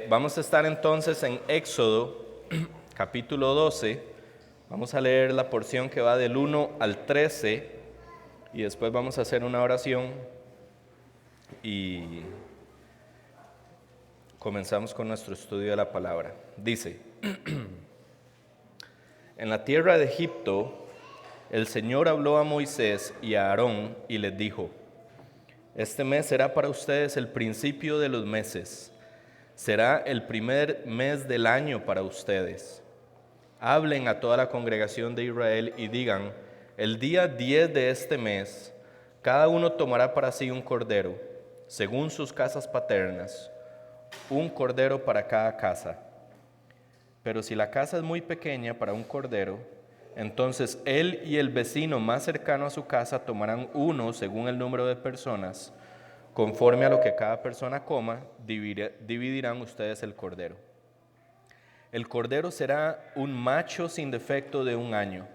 Vamos a estar entonces en Éxodo, capítulo 12. Vamos a leer la porción que va del 1 al 13 y después vamos a hacer una oración y comenzamos con nuestro estudio de la palabra. Dice: En la tierra de Egipto, el Señor habló a Moisés y a Aarón y les dijo: Este mes será para ustedes el principio de los meses. Será el primer mes del año para ustedes. Hablen a toda la congregación de Israel y digan: el día 10 de este mes, cada uno tomará para sí un cordero, según sus casas paternas, un cordero para cada casa. Pero si la casa es muy pequeña para un cordero, entonces él y el vecino más cercano a su casa tomarán uno según el número de personas. Conforme a lo que cada persona coma, dividirán ustedes el cordero. El cordero será un macho sin defecto de 1 año.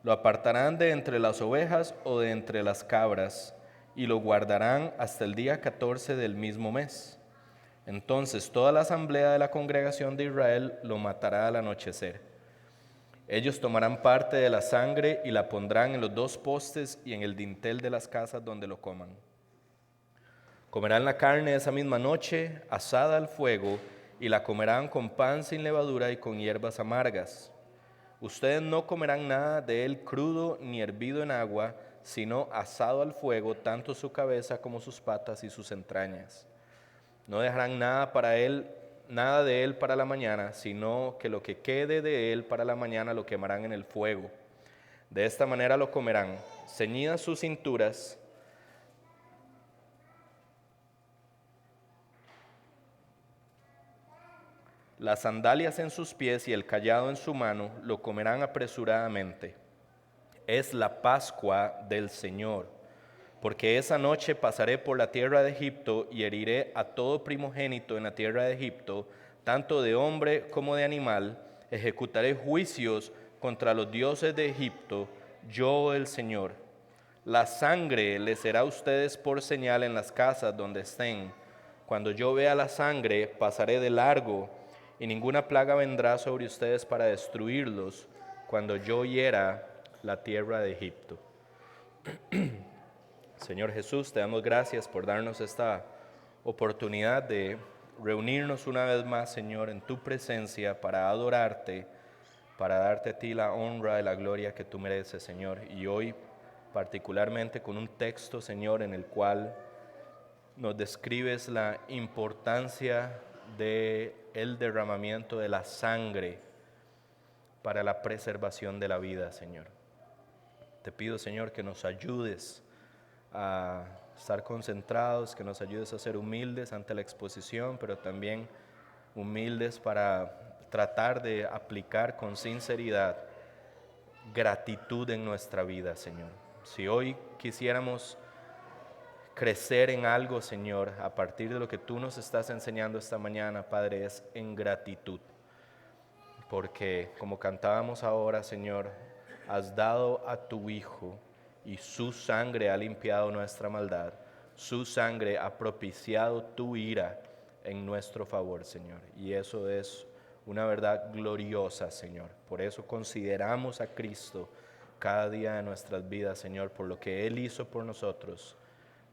Lo apartarán de entre las ovejas o de entre las cabras, y lo guardarán hasta el día 14 del mismo mes. Entonces toda la asamblea de la congregación de Israel lo matará al anochecer. Ellos tomarán parte de la sangre y la pondrán en los 2 postes y en el dintel de las casas donde lo coman. Comerán la carne esa misma noche, asada al fuego, y la comerán con pan sin levadura y con hierbas amargas. Ustedes no comerán nada de él crudo ni hervido en agua, sino asado al fuego, tanto su cabeza como sus patas y sus entrañas. No dejarán nada de él para la mañana, sino que lo que quede de él para la mañana lo quemarán en el fuego. De esta manera lo comerán, ceñidas sus cinturas, las sandalias en sus pies y el cayado en su mano, lo comerán apresuradamente. Es la Pascua del Señor, porque esa noche pasaré por la tierra de Egipto y heriré a todo primogénito en la tierra de Egipto, tanto de hombre como de animal. Ejecutaré juicios contra los dioses de Egipto, yo el Señor. La sangre les será a ustedes por señal en las casas donde estén. Cuando yo vea la sangre, pasaré de largo, y ninguna plaga vendrá sobre ustedes para destruirlos, cuando yo hiera la tierra de Egipto. Señor Jesús, te damos gracias por darnos esta oportunidad de reunirnos una vez más, Señor, en tu presencia para adorarte, para darte a ti la honra y la gloria que tú mereces, Señor. Y hoy, particularmente con un texto, Señor, en el cual nos describes la importancia del derramamiento de la sangre para la preservación de la vida, Señor. Te pido, Señor, que nos ayudes a estar concentrados, que nos ayudes a ser humildes ante la exposición, pero también humildes para tratar de aplicar con sinceridad gratitud en nuestra vida, Señor. Si hoy quisiéramos crecer en algo, Señor, a partir de lo que tú nos estás enseñando esta mañana, Padre, es en gratitud. Porque como cantábamos ahora, Señor, has dado a tu Hijo y su sangre ha limpiado nuestra maldad. Su sangre ha propiciado tu ira en nuestro favor, Señor. Y eso es una verdad gloriosa, Señor. Por eso consideramos a Cristo cada día de nuestras vidas, Señor, por lo que Él hizo por nosotros,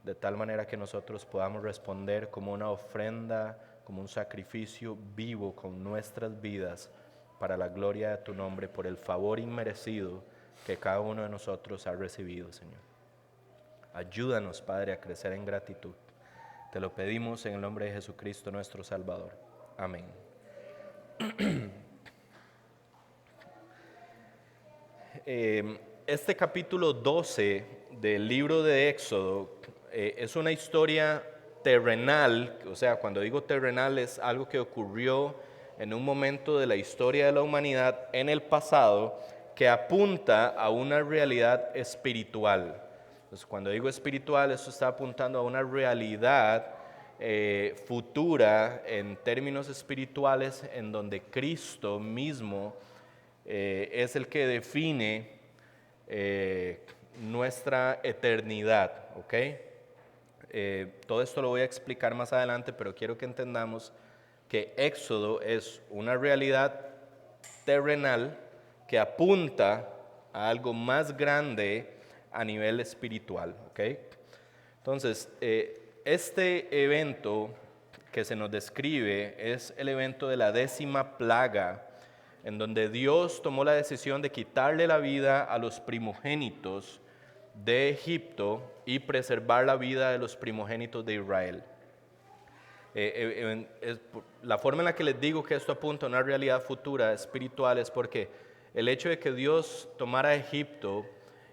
de tal manera que nosotros podamos responder como una ofrenda, como un sacrificio vivo con nuestras vidas, para la gloria de tu nombre, por el favor inmerecido que cada uno de nosotros ha recibido, Señor. Ayúdanos, Padre, a crecer en gratitud. Te lo pedimos en el nombre de Jesucristo, nuestro Salvador. Amén. Este capítulo 12 del libro de Éxodo es una historia terrenal, o sea, cuando digo terrenal es algo que ocurrió en un momento de la historia de la humanidad en el pasado que apunta a una realidad espiritual. Entonces, cuando digo espiritual, eso está apuntando a una realidad futura en términos espirituales, en donde Cristo mismo es el que define nuestra eternidad, ¿ok? todo esto lo voy a explicar más adelante, pero quiero que entendamos que Éxodo es una realidad terrenal que apunta a algo más grande a nivel espiritual, ¿ok? Entonces, este evento que se nos describe es el evento de la 10ª plaga, en donde Dios tomó la decisión de quitarle la vida a los primogénitos de Egipto y preservar la vida de los primogénitos de Israel. La forma en la que les digo que esto apunta a una realidad futura espiritual es porque el hecho de que Dios tomara Egipto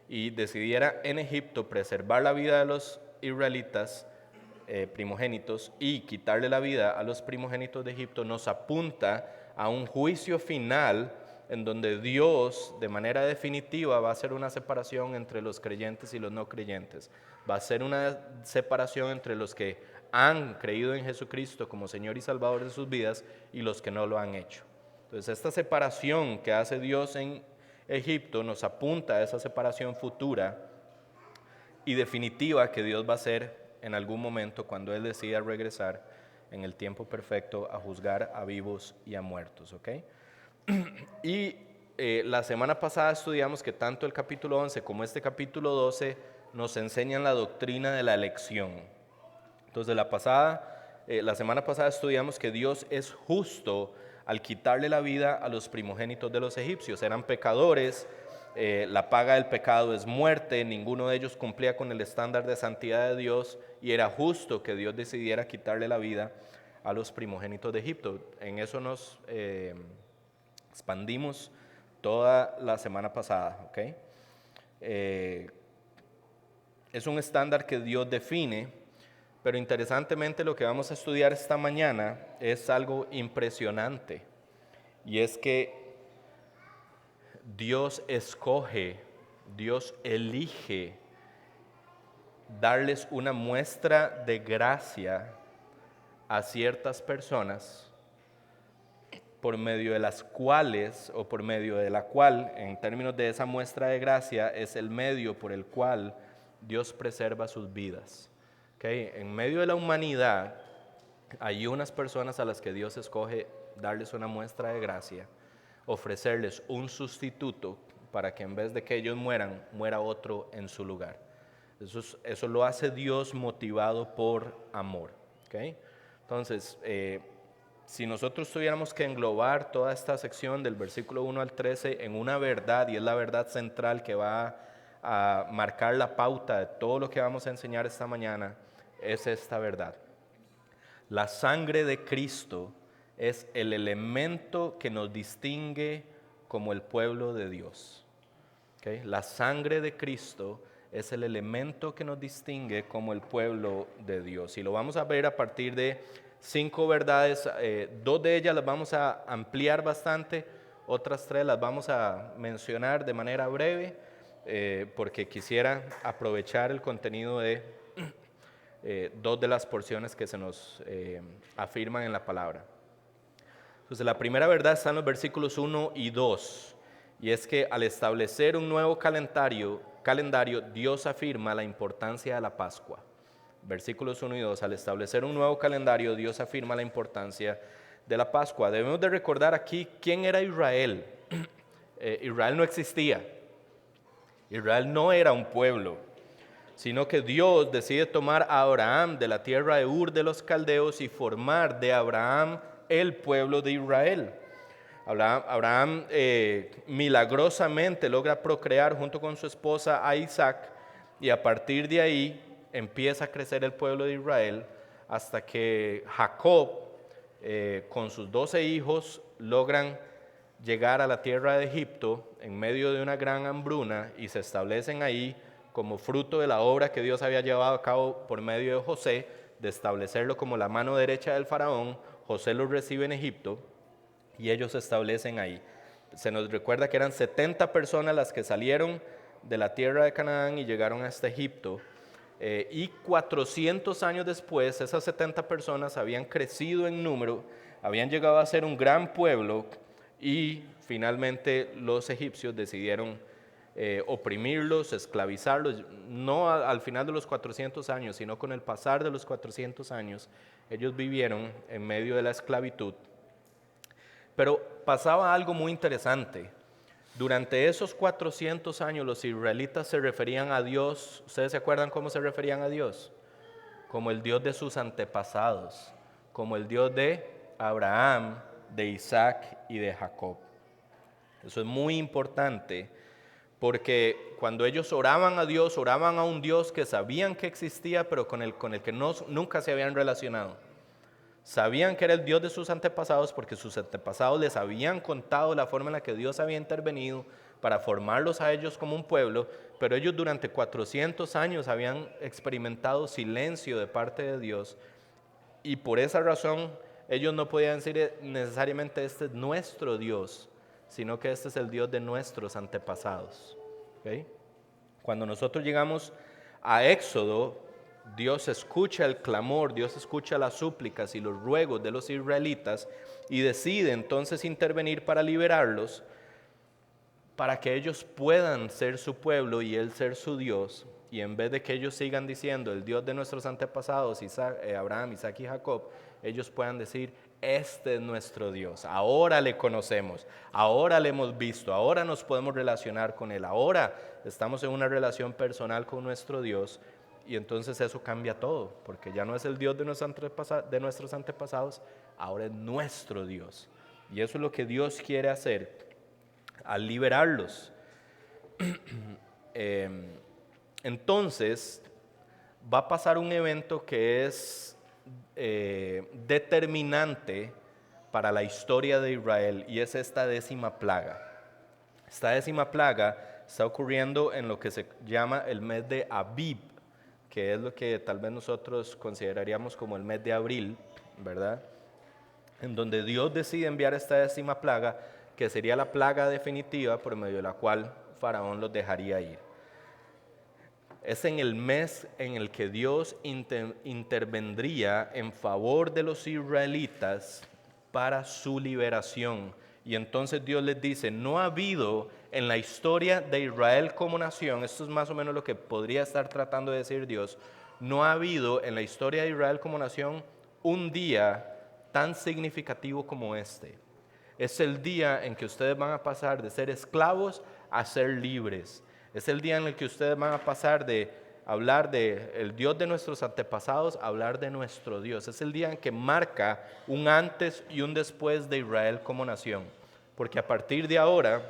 y decidiera en Egipto preservar la vida de los israelitas primogénitos y quitarle la vida a los primogénitos de Egipto nos apunta a un juicio final en donde Dios de manera definitiva va a hacer una separación entre los creyentes y los no creyentes. Va a ser una separación entre los que han creído en Jesucristo como Señor y Salvador de sus vidas y los que no lo han hecho. Entonces esta separación que hace Dios en Egipto nos apunta a esa separación futura y definitiva que Dios va a hacer en algún momento cuando Él decida regresar en el tiempo perfecto a juzgar a vivos y a muertos, ¿ok? Y la semana pasada estudiamos que tanto el capítulo 11 como este capítulo 12 nos enseñan la doctrina de la elección. Entonces la semana pasada estudiamos que Dios es justo al quitarle la vida a los primogénitos de los egipcios. Eran pecadores, la paga del pecado es muerte, ninguno de ellos cumplía con el estándar de santidad de Dios y era justo que Dios decidiera quitarle la vida a los primogénitos de Egipto. En eso nos expandimos toda la semana pasada, ¿ok? Es un estándar que Dios define, pero interesantemente lo que vamos a estudiar esta mañana es algo impresionante, y es que Dios escoge, Dios elige darles una muestra de gracia a ciertas personas por medio de las cuales, o por medio de la cual, en términos de esa muestra de gracia, es el medio por el cual Dios preserva sus vidas. ¿Okay? En medio de la humanidad hay unas personas a las que Dios escoge darles una muestra de gracia, ofrecerles un sustituto para que en vez de que ellos mueran, muera otro en su lugar. Eso lo hace Dios motivado por amor. ¿Okay? Entonces, si nosotros tuviéramos que englobar toda esta sección del versículo 1 al 13 en una verdad, y es la verdad central que va a marcar la pauta de todo lo que vamos a enseñar esta mañana, es esta verdad. La sangre de Cristo es el elemento que nos distingue como el pueblo de Dios. ¿Okay? La sangre de Cristo es el elemento que nos distingue como el pueblo de Dios. Y lo vamos a ver a partir de 5 verdades, 2 de ellas las vamos a ampliar bastante, otras 3 las vamos a mencionar de manera breve, porque quisiera aprovechar el contenido de 2 de las porciones que se nos afirman en la palabra. Entonces la primera verdad está en los versículos 1 y 2, y es que al establecer un nuevo calendario, Dios afirma la importancia de la Pascua. Versículos 1 y 2, al establecer un nuevo calendario, Dios afirma la importancia de la Pascua. Debemos de recordar aquí quién era Israel. Israel no existía. Israel no era un pueblo, sino que Dios decide tomar a Abraham de la tierra de Ur de los Caldeos y formar de Abraham el pueblo de Israel. Abraham milagrosamente logra procrear junto con su esposa a Isaac, y a partir de ahí empieza a crecer el pueblo de Israel hasta que Jacob con sus 12 hijos logran llegar a la tierra de Egipto en medio de una gran hambruna y se establecen ahí como fruto de la obra que Dios había llevado a cabo por medio de José, de establecerlo como la mano derecha del faraón. José los recibe en Egipto y ellos se establecen ahí. Se nos recuerda que eran 70 personas las que salieron de la tierra de Canaán y llegaron hasta Egipto. Y 400 años después, esas 70 personas habían crecido en número, habían llegado a ser un gran pueblo, y finalmente los egipcios decidieron oprimirlos, esclavizarlos, no al final de los 400 años, sino con el pasar de los 400 años, ellos vivieron en medio de la esclavitud. Pero pasaba algo muy interesante. Durante esos 400 años los israelitas se referían a Dios. ¿Ustedes se acuerdan cómo se referían a Dios? Como el Dios de sus antepasados, como el Dios de Abraham, de Isaac y de Jacob. Eso es muy importante porque cuando ellos oraban a Dios, oraban a un Dios que sabían que existía, pero con el que nunca se habían relacionado. Sabían que era el Dios de sus antepasados porque sus antepasados les habían contado la forma en la que Dios había intervenido para formarlos a ellos como un pueblo, pero ellos durante 400 años habían experimentado silencio de parte de Dios y por esa razón ellos no podían decir necesariamente este es nuestro Dios, sino que este es el Dios de nuestros antepasados. ¿Okay? Cuando nosotros llegamos a Éxodo, Dios escucha el clamor, Dios escucha las súplicas y los ruegos de los israelitas y decide entonces intervenir para liberarlos, para que ellos puedan ser su pueblo y Él ser su Dios. Y en vez de que ellos sigan diciendo el Dios de nuestros antepasados, Abraham, Isaac y Jacob, ellos puedan decir, este es nuestro Dios, ahora le conocemos, ahora le hemos visto, ahora nos podemos relacionar con Él, ahora estamos en una relación personal con nuestro Dios. Y entonces eso cambia todo, porque ya no es el Dios de nuestros antepasados, ahora es nuestro Dios. Y eso es lo que Dios quiere hacer al liberarlos. Entonces va a pasar un evento que es determinante para la historia de Israel y es esta 10ª plaga. Esta 10ª plaga está ocurriendo en lo que se llama el mes de Abib, que es lo que tal vez nosotros consideraríamos como el mes de abril, ¿verdad? En donde Dios decide enviar esta 10ª plaga, que sería la plaga definitiva por medio de la cual Faraón los dejaría ir. Es en el mes en el que Dios intervendría en favor de los israelitas para su liberación. Y entonces Dios les dice, no ha habido en la historia de Israel como nación, esto es más o menos lo que podría estar tratando de decir Dios, no ha habido en la historia de Israel como nación un día tan significativo como este. Es el día en que ustedes van a pasar de ser esclavos a ser libres. Es el día en el que ustedes van a pasar de hablar del Dios de nuestros antepasados a hablar de nuestro Dios. Es el día en que marca un antes y un después de Israel como nación. Porque a partir de ahora,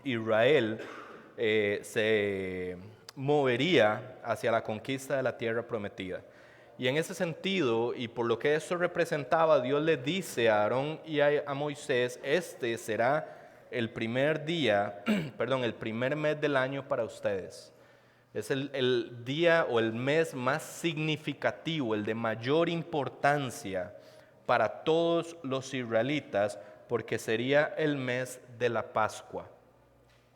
Israel se movería hacia la conquista de la tierra prometida. Y en ese sentido, y por lo que eso representaba, Dios le dice a Aarón y a Moisés, este será el primer día, el primer mes del año para ustedes. Es el día o el mes más significativo, el de mayor importancia para todos los israelitas, porque sería el mes de la Pascua.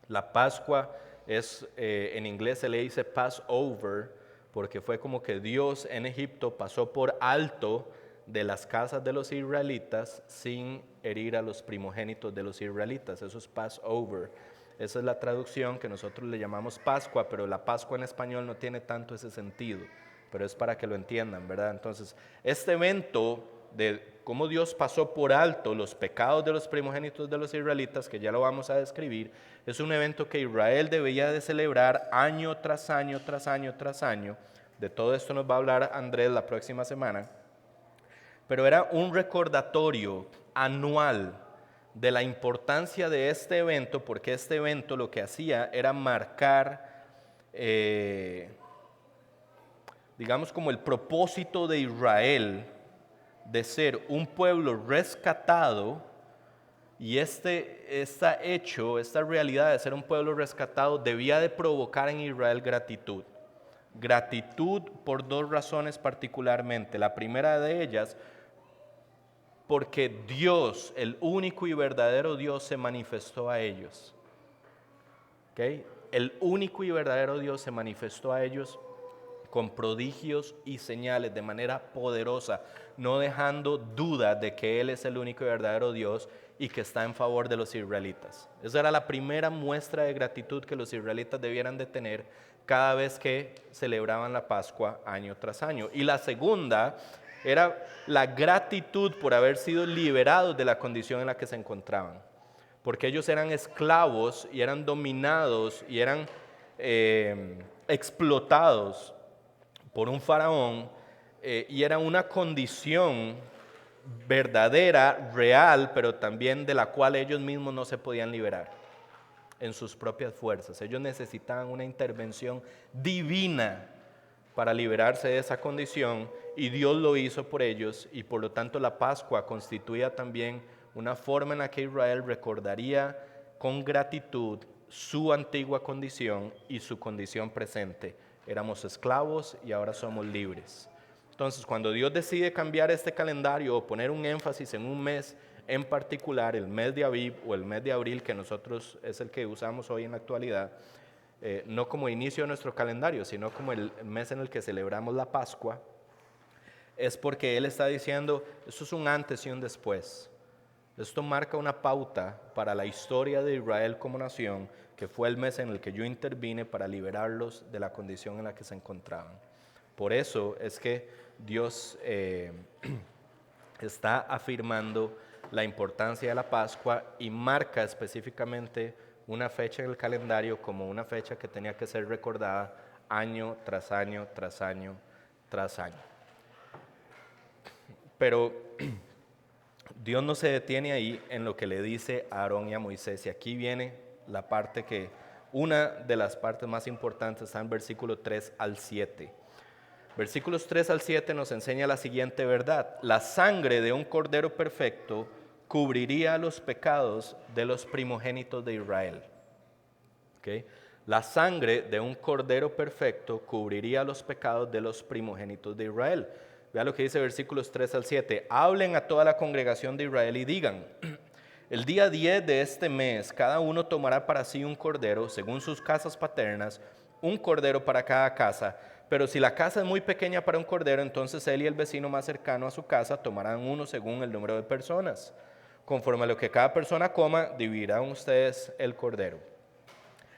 La Pascua es, en inglés se le dice Passover, porque fue como que Dios en Egipto pasó por alto de las casas de los israelitas sin herir a los primogénitos de los israelitas. Eso es Passover. Esa es la traducción que nosotros le llamamos Pascua, pero la Pascua en español no tiene tanto ese sentido, pero es para que lo entiendan, ¿verdad? Entonces, este evento de cómo Dios pasó por alto los pecados de los primogénitos de los israelitas, que ya lo vamos a describir, es un evento que Israel debía de celebrar año tras año, tras año, tras año. De todo esto nos va a hablar Andrés la próxima semana. Pero era un recordatorio anual de la importancia de este evento, porque este evento lo que hacía era marcar, digamos, como el propósito de Israel de ser un pueblo rescatado, y esta realidad de ser un pueblo rescatado debía de provocar en Israel gratitud. Gratitud por dos razones particularmente. La primera de ellas, porque Dios, el único y verdadero Dios, se manifestó a ellos. ¿Okay? El único y verdadero Dios se manifestó a ellos con prodigios y señales de manera poderosa, no dejando duda de que Él es el único y verdadero Dios y que está en favor de los israelitas. Esa era la primera muestra de gratitud que los israelitas debieran de tener cada vez que celebraban la Pascua año tras año. Y la segunda era la gratitud por haber sido liberados de la condición en la que se encontraban, porque ellos eran esclavos y eran dominados y eran explotados por un faraón, y era una condición verdadera, real, pero también de la cual ellos mismos no se podían liberar en sus propias fuerzas. Ellos necesitaban una intervención divina para liberarse de esa condición, y Dios lo hizo por ellos, y por lo tanto la Pascua constituía también una forma en la que Israel recordaría con gratitud su antigua condición y su condición presente. Éramos esclavos y ahora somos libres. Entonces, cuando Dios decide cambiar este calendario o poner un énfasis en un mes en particular, el mes de Aviv o el mes de abril, que nosotros es el que usamos hoy en la actualidad, no como inicio de nuestro calendario, sino como el mes en el que celebramos la Pascua, es porque Él está diciendo, esto es un antes y un después. Esto marca una pauta para la historia de Israel como nación, que fue el mes en el que yo intervine para liberarlos de la condición en la que se encontraban. Por eso es que Dios está afirmando la importancia de la Pascua y marca específicamente una fecha en el calendario como una fecha que tenía que ser recordada año tras año, tras año, tras año. Pero Dios no se detiene ahí en lo que le dice a Aarón y a Moisés, y aquí viene la parte que, una de las partes más importantes, está en versículo 3 al 7. Versículos 3 al 7 nos enseña la siguiente verdad: la sangre de un cordero perfecto cubriría los pecados de los primogénitos de Israel. ¿Okay? La sangre de un cordero perfecto cubriría los pecados de los primogénitos de Israel. Vea lo que dice versículos 3 al 7. Hablen a toda la congregación de Israel y digan: el día 10 de este mes, cada uno tomará para sí un cordero, según sus casas paternas, un cordero para cada casa. Pero si la casa es muy pequeña para un cordero, entonces él y el vecino más cercano a su casa tomarán uno según el número de personas. Conforme a lo que cada persona coma, dividirán ustedes el cordero.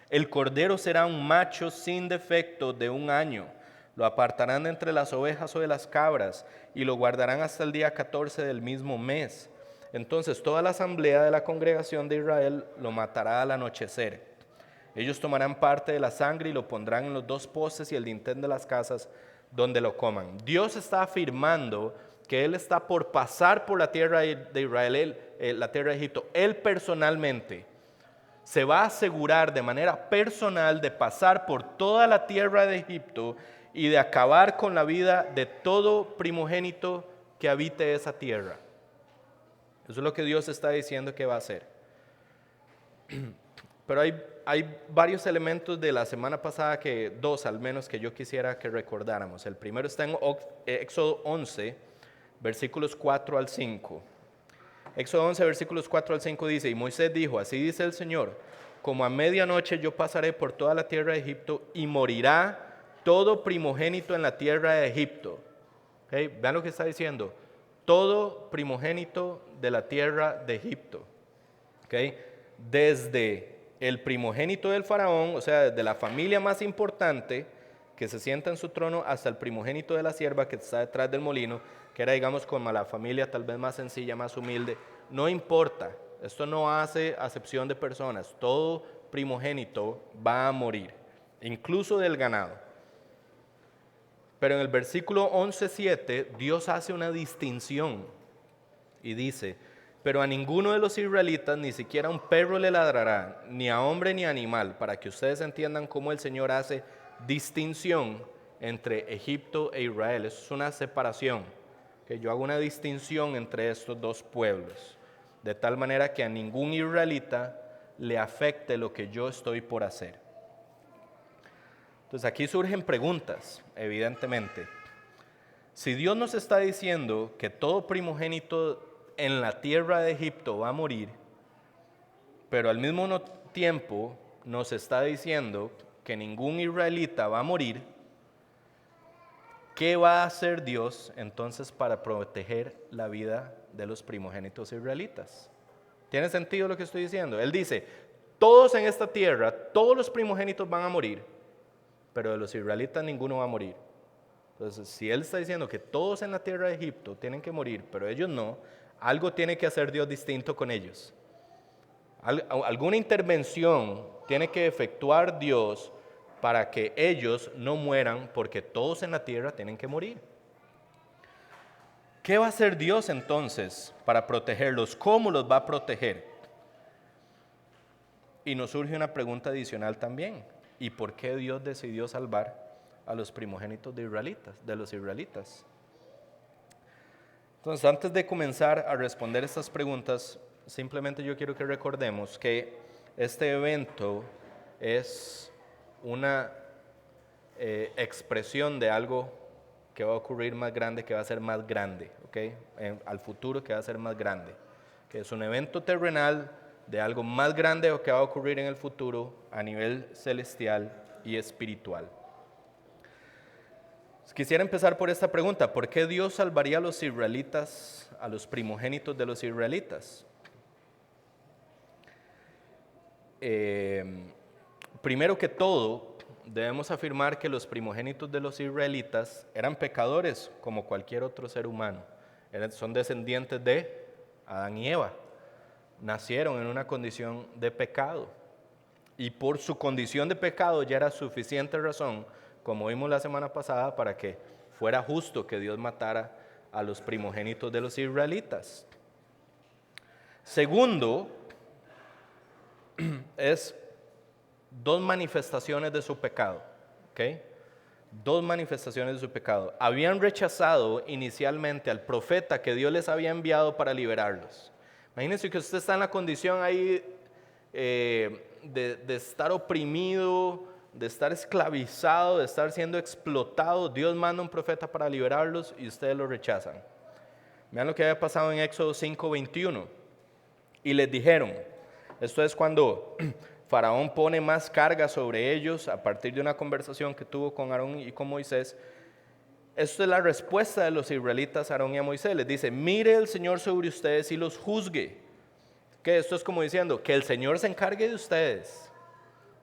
El cordero será un macho sin defecto de 1 año. Lo apartarán de entre las ovejas o de las cabras y lo guardarán hasta el día 14 del mismo mes. Entonces toda la asamblea de la congregación de Israel lo matará al anochecer. Ellos tomarán parte de la sangre y lo pondrán en los 2 postes y el dintel de las casas donde lo coman. Dios está afirmando que Él está por pasar por la tierra de Israel, la tierra de Egipto. Él personalmente se va a asegurar de manera personal de pasar por toda la tierra de Egipto y de acabar con la vida de todo primogénito que habite esa tierra. Eso es lo que Dios está diciendo que va a hacer. Pero hay varios elementos de la semana pasada, 2 al menos, que yo quisiera que recordáramos. El primero está en Éxodo 11, versículos 4 al 5. Éxodo 11, versículos 4 al 5 dice: y Moisés dijo, así dice el Señor, como a medianoche yo pasaré por toda la tierra de Egipto y morirá todo primogénito en la tierra de Egipto. ¿Okay? Vean lo que está diciendo. Todo primogénito de la tierra de Egipto. ¿Okay? Desde el primogénito del faraón, o sea, desde la familia más importante que se sienta en su trono, hasta el primogénito de la sierva que está detrás del molino, que era, digamos, como la familia tal vez más sencilla, más humilde. No importa, esto no hace acepción de personas. Todo primogénito va a morir, incluso del ganado. Pero en el versículo 11:7, Dios hace una distinción y dice: pero a ninguno de los israelitas ni siquiera un perro le ladrará, ni a hombre ni a animal, para que ustedes entiendan cómo el Señor hace distinción entre Egipto e Israel. Eso es una separación, que yo hago una distinción entre estos 2 pueblos, de tal manera que a ningún israelita le afecte lo que yo estoy por hacer. Entonces aquí surgen preguntas, evidentemente. Si Dios nos está diciendo que todo primogénito en la tierra de Egipto va a morir, pero al mismo tiempo nos está diciendo que ningún israelita va a morir, ¿qué va a hacer Dios entonces para proteger la vida de los primogénitos israelitas? ¿Tiene sentido lo que estoy diciendo? Él dice, todos en esta tierra, todos los primogénitos van a morir, pero de los israelitas ninguno va a morir. Entonces, si él está diciendo que todos en la tierra de Egipto tienen que morir, pero ellos no, algo tiene que hacer Dios distinto con ellos. Alguna intervención tiene que efectuar Dios para que ellos no mueran, porque todos en la tierra tienen que morir. ¿Qué va a hacer Dios entonces para protegerlos? ¿Cómo los va a proteger? Y nos surge una pregunta adicional también. ¿Y por qué Dios decidió salvar a los primogénitos de los israelitas? Entonces, antes de comenzar a responder estas preguntas, simplemente yo quiero que recordemos que este evento es una expresión de algo que va a ocurrir más grande, que va a ser más grande, ¿okay? Al futuro que va a ser más grande, que es un evento terrenal de algo más grande que va a ocurrir en el futuro a nivel celestial y espiritual. Quisiera empezar por esta pregunta: ¿por qué Dios salvaría a los israelitas, a los primogénitos de los israelitas? Primero que todo, debemos afirmar que los primogénitos de los israelitas eran pecadores como cualquier otro ser humano. Son descendientes de Adán y Eva. Nacieron en una condición de pecado. Y por su condición de pecado ya era suficiente razón, como vimos la semana pasada, para que fuera justo que Dios matara a los primogénitos de los israelitas. Segundo, es dos manifestaciones de su pecado, ¿ok? Dos manifestaciones de su pecado. Habían rechazado inicialmente al profeta que Dios les había enviado para liberarlos. Imagínense que usted está en la condición ahí de estar oprimido, de estar esclavizado, de estar siendo explotado. Dios manda un profeta para liberarlos y ustedes lo rechazan. Vean lo que había pasado en Éxodo 5:21. Y les dijeron, esto es cuando Faraón pone más carga sobre ellos a partir de una conversación que tuvo con Aarón y con Moisés. Esto es la respuesta de los israelitas a Aarón y a Moisés. Les dice, mire el Señor sobre ustedes y los juzgue. Que esto es como diciendo, que el Señor se encargue de ustedes.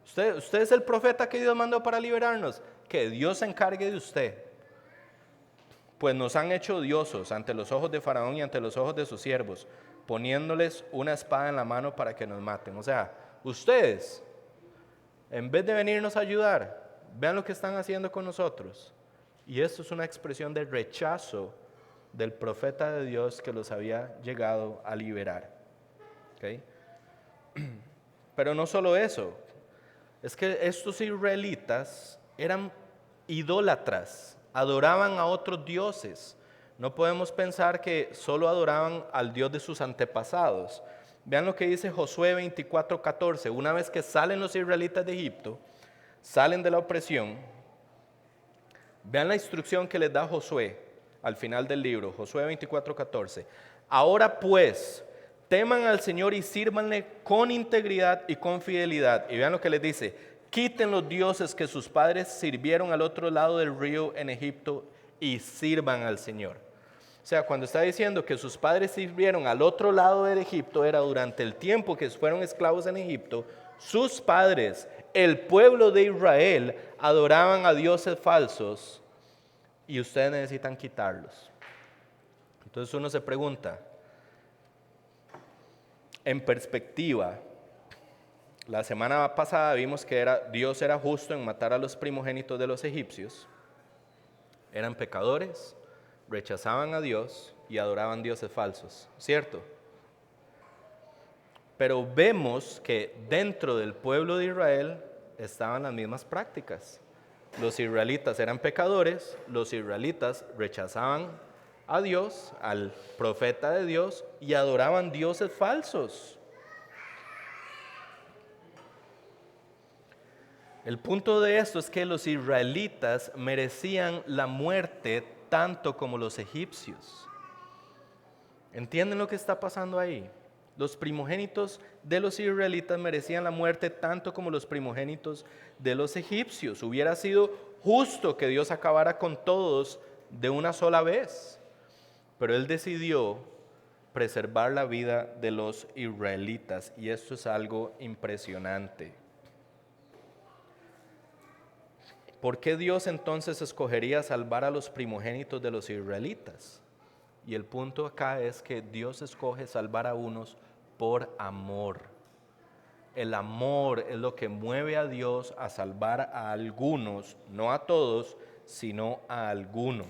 Usted es el profeta que Dios mandó para liberarnos. Que Dios se encargue de usted. Pues nos han hecho odiosos ante los ojos de Faraón y ante los ojos de sus siervos, poniéndoles una espada en la mano para que nos maten. O sea, ustedes, en vez de venirnos a ayudar, vean lo que están haciendo con nosotros. Y esto es una expresión de rechazo del profeta de Dios que los había llegado a liberar. ¿Okay? Pero no solo eso, es que estos israelitas eran idólatras, adoraban a otros dioses. No podemos pensar que solo adoraban al Dios de sus antepasados. Vean lo que dice Josué 24:14. Una vez que salen los israelitas de Egipto, salen de la opresión, vean la instrucción que les da Josué al final del libro, Josué 24:14. Ahora pues, teman al Señor y sírvanle con integridad y con fidelidad. Y vean lo que les dice, quiten los dioses que sus padres sirvieron al otro lado del río en Egipto y sirvan al Señor. O sea, cuando está diciendo que sus padres sirvieron al otro lado del Egipto, era durante el tiempo que fueron esclavos en Egipto, sus padres, el pueblo de Israel, adoraban a dioses falsos y ustedes necesitan quitarlos. Entonces uno se pregunta, en perspectiva, la semana pasada vimos que Dios era justo en matar a los primogénitos de los egipcios. Eran pecadores, rechazaban a Dios y adoraban dioses falsos, ¿cierto? Pero vemos que dentro del pueblo de Israel estaban las mismas prácticas. Los israelitas eran pecadores, los israelitas rechazaban a Dios, al profeta de Dios, y adoraban dioses falsos. El punto de esto es que los israelitas merecían la muerte tanto como los egipcios. ¿Entienden lo que está pasando ahí? Los primogénitos de los israelitas merecían la muerte tanto como los primogénitos de los egipcios. Hubiera sido justo que Dios acabara con todos de una sola vez, pero Él decidió preservar la vida de los israelitas, y esto es algo impresionante. ¿Por qué Dios entonces escogería salvar a los primogénitos de los israelitas? Y el punto acá es que Dios escoge salvar a unos por amor. El amor es lo que mueve a Dios a salvar a algunos, no a todos, sino a algunos.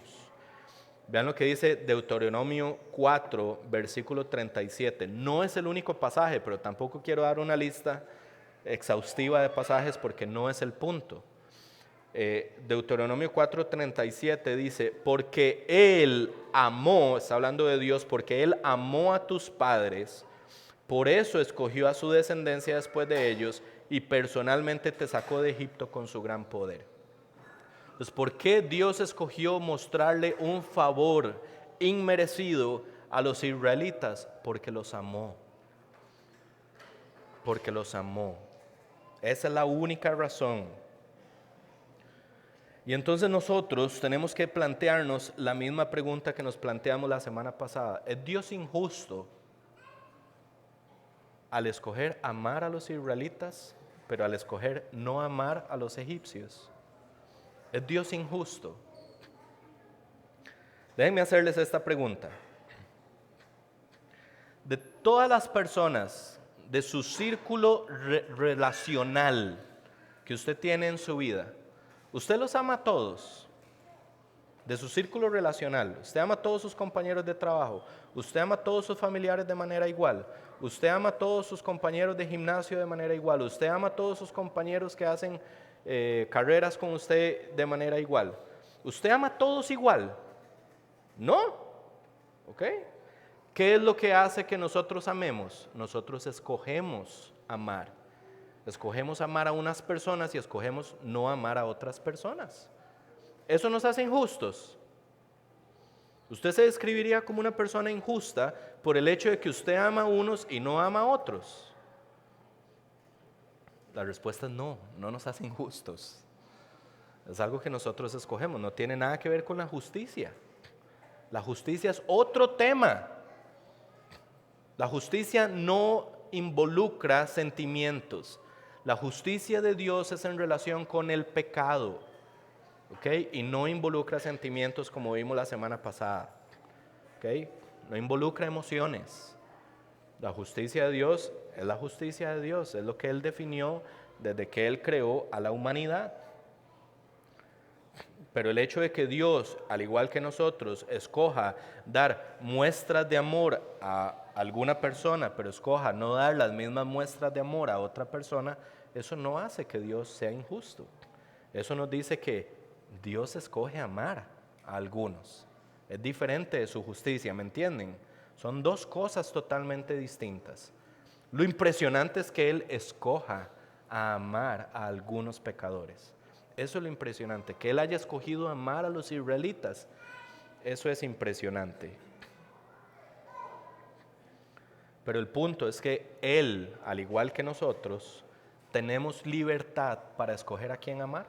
Vean lo que dice Deuteronomio 4, versículo 37. No es el único pasaje, pero tampoco quiero dar una lista exhaustiva de pasajes porque no es el punto. Deuteronomio 4:37 dice, porque Él amó, está hablando de Dios, porque Él amó a tus padres, por eso escogió a su descendencia después de ellos y personalmente te sacó de Egipto con su gran poder. Entonces, ¿por qué Dios escogió mostrarle un favor inmerecido a los israelitas? Porque los amó. Porque los amó. Esa es la única razón. Y entonces nosotros tenemos que plantearnos la misma pregunta que nos planteamos la semana pasada. ¿Es Dios injusto al escoger amar a los israelitas, pero al escoger no amar a los egipcios? ¿Es Dios injusto? Déjenme hacerles esta pregunta. De todas las personas de su círculo relacional que usted tiene en su vida, ¿usted los ama a todos? De su círculo relacional, ¿usted ama a todos sus compañeros de trabajo? ¿Usted ama a todos sus familiares de manera igual? ¿Usted ama a todos sus compañeros de gimnasio de manera igual? ¿Usted ama a todos sus compañeros que hacen carreras con usted de manera igual? ¿Usted ama a todos igual? ¿No? ¿Ok? ¿Qué es lo que hace que nosotros amemos? Nosotros escogemos amar. Escogemos amar a unas personas y escogemos no amar a otras personas. ¿Eso nos hace injustos? ¿Usted se describiría como una persona injusta por el hecho de que usted ama a unos y no ama a otros? La respuesta es no, no nos hace injustos. Es algo que nosotros escogemos, no tiene nada que ver con la justicia. La justicia es otro tema. La justicia no involucra sentimientos. La justicia de Dios es en relación con el pecado, ¿ok? Y no involucra sentimientos como vimos la semana pasada, ¿ok? No involucra emociones. La justicia de Dios es la justicia de Dios, es lo que Él definió desde que Él creó a la humanidad. Pero el hecho de que Dios, al igual que nosotros, escoja dar muestras de amor a alguna persona, pero escoja no dar las mismas muestras de amor a otra persona, eso no hace que Dios sea injusto. Eso nos dice que Dios escoge amar a algunos. Es diferente de su justicia, ¿me entienden? Son dos cosas totalmente distintas. Lo impresionante es que Él escoja a amar a algunos pecadores. Eso es lo impresionante, que Él haya escogido amar a los israelitas. Eso es impresionante. Pero el punto es que Él, al igual que nosotros, tenemos libertad para escoger a quién amar.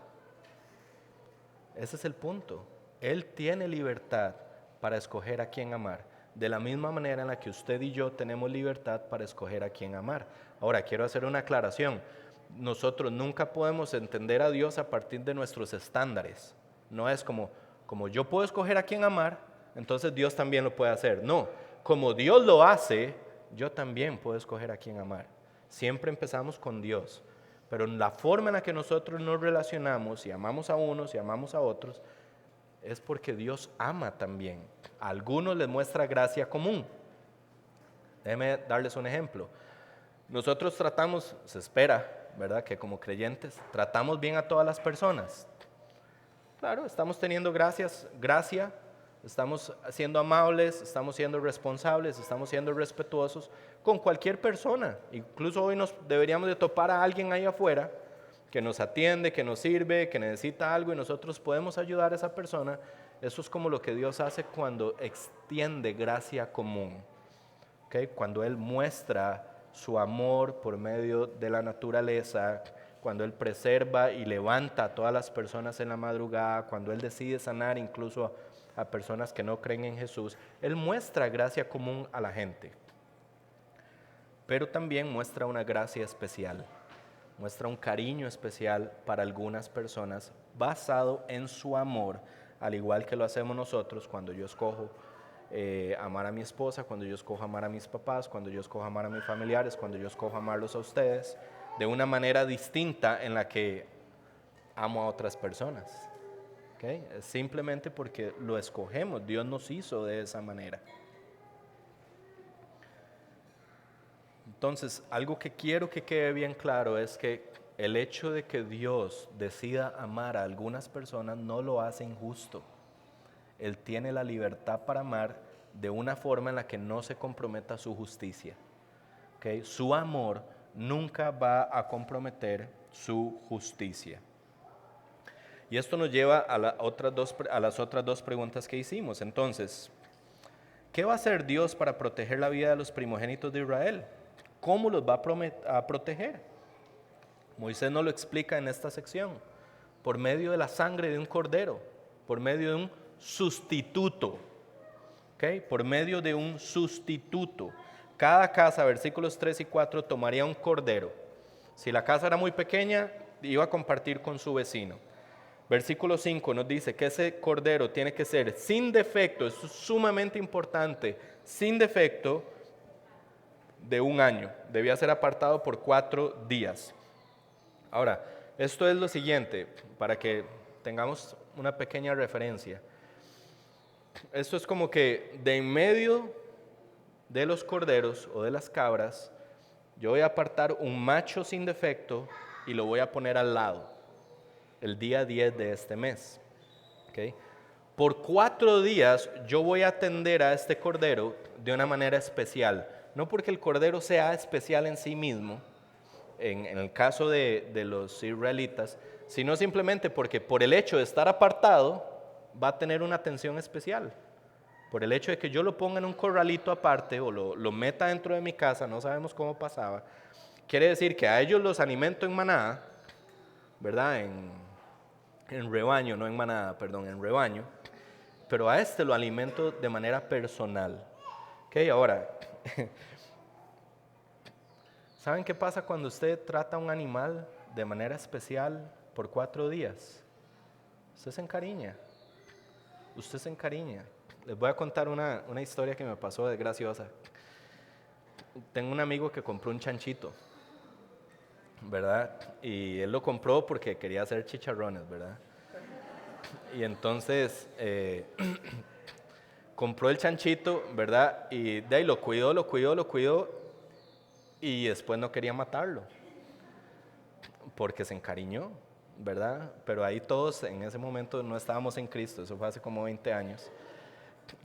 Ese es el punto. Él tiene libertad para escoger a quién amar, de la misma manera en la que usted y yo tenemos libertad para escoger a quién amar. Ahora, quiero hacer una aclaración. Nosotros nunca podemos entender a Dios a partir de nuestros estándares. No es como yo puedo escoger a quién amar, entonces Dios también lo puede hacer. No, como Dios lo hace, yo también puedo escoger a quién amar. Siempre empezamos con Dios. Pero la forma en la que nosotros nos relacionamos y amamos a unos y amamos a otros es porque Dios ama también. A algunos les muestra gracia común. Déjenme darles un ejemplo. Nosotros tratamos, se espera, ¿verdad?, que como creyentes tratamos bien a todas las personas. Claro, estamos teniendo gracia, estamos siendo amables, estamos siendo responsables, estamos siendo respetuosos con cualquier persona. Incluso hoy nos deberíamos de topar a alguien ahí afuera que nos atiende, que nos sirve, que necesita algo y nosotros podemos ayudar a esa persona. Eso es como lo que Dios hace cuando extiende gracia común, ¿okay? Cuando Él muestra su amor por medio de la naturaleza, cuando Él preserva y levanta a todas las personas en la madrugada, cuando Él decide sanar incluso a personas que no creen en Jesús, Él muestra gracia común a la gente, pero también muestra una gracia especial, muestra un cariño especial para algunas personas basado en su amor, al igual que lo hacemos nosotros cuando yo escojo amar a mi esposa, cuando yo escojo amar a mis papás, cuando yo escojo amar a mis familiares, cuando yo escojo amarlos a ustedes, de una manera distinta en la que amo a otras personas. ¿Okay? Es simplemente porque lo escogemos, Dios nos hizo de esa manera. Entonces, algo que quiero que quede bien claro es que el hecho de que Dios decida amar a algunas personas no lo hace injusto. Él tiene la libertad para amar de una forma en la que no se comprometa su justicia. ¿Okay? Su amor nunca va a comprometer su justicia. Y esto nos lleva a las otras dos preguntas que hicimos. Entonces, ¿qué va a hacer Dios para proteger la vida de los primogénitos de Israel? ¿Cómo los va a proteger? Moisés nos lo explica en esta sección. Por medio de la sangre de un cordero, por medio de un sustituto. ¿Okay? Por medio de un sustituto. Cada casa, versículos 3 y 4, tomaría un cordero. Si la casa era muy pequeña, iba a compartir con su vecino. Versículo 5 nos dice que ese cordero tiene que ser sin defecto, esto es sumamente importante, sin defecto de 1 año. Debía ser apartado por 4 días. Ahora, esto es lo siguiente, para que tengamos una pequeña referencia. Esto es como que de en medio de los corderos o de las cabras, yo voy a apartar un macho sin defecto y lo voy a poner al lado, el día 10 de este mes. ¿Okay? Por 4 días yo voy a atender a este cordero de una manera especial, no porque el cordero sea especial en sí mismo, en el caso de los israelitas, sino simplemente porque por el hecho de estar apartado va a tener una atención especial. Por el hecho de que yo lo ponga en un corralito aparte o lo meta dentro de mi casa, no sabemos cómo pasaba, quiere decir que a ellos los alimento en manada, ¿verdad? En rebaño, no en manada, perdón, en rebaño, pero a este lo alimento de manera personal. ¿Ok? Ahora, ¿saben qué pasa cuando usted trata a un animal de manera especial por 4 días? Usted se encariña. Usted se encariña. Les voy a contar una historia que me pasó de graciosa. Tengo un amigo que compró un chanchito, ¿verdad? Y él lo compró porque quería hacer chicharrones, ¿verdad? Y entonces compró el chanchito, ¿verdad? Y de ahí lo cuidó y después no quería matarlo porque se encariñó, ¿verdad? Pero ahí todos en ese momento no estábamos en Cristo, eso fue hace como 20 años.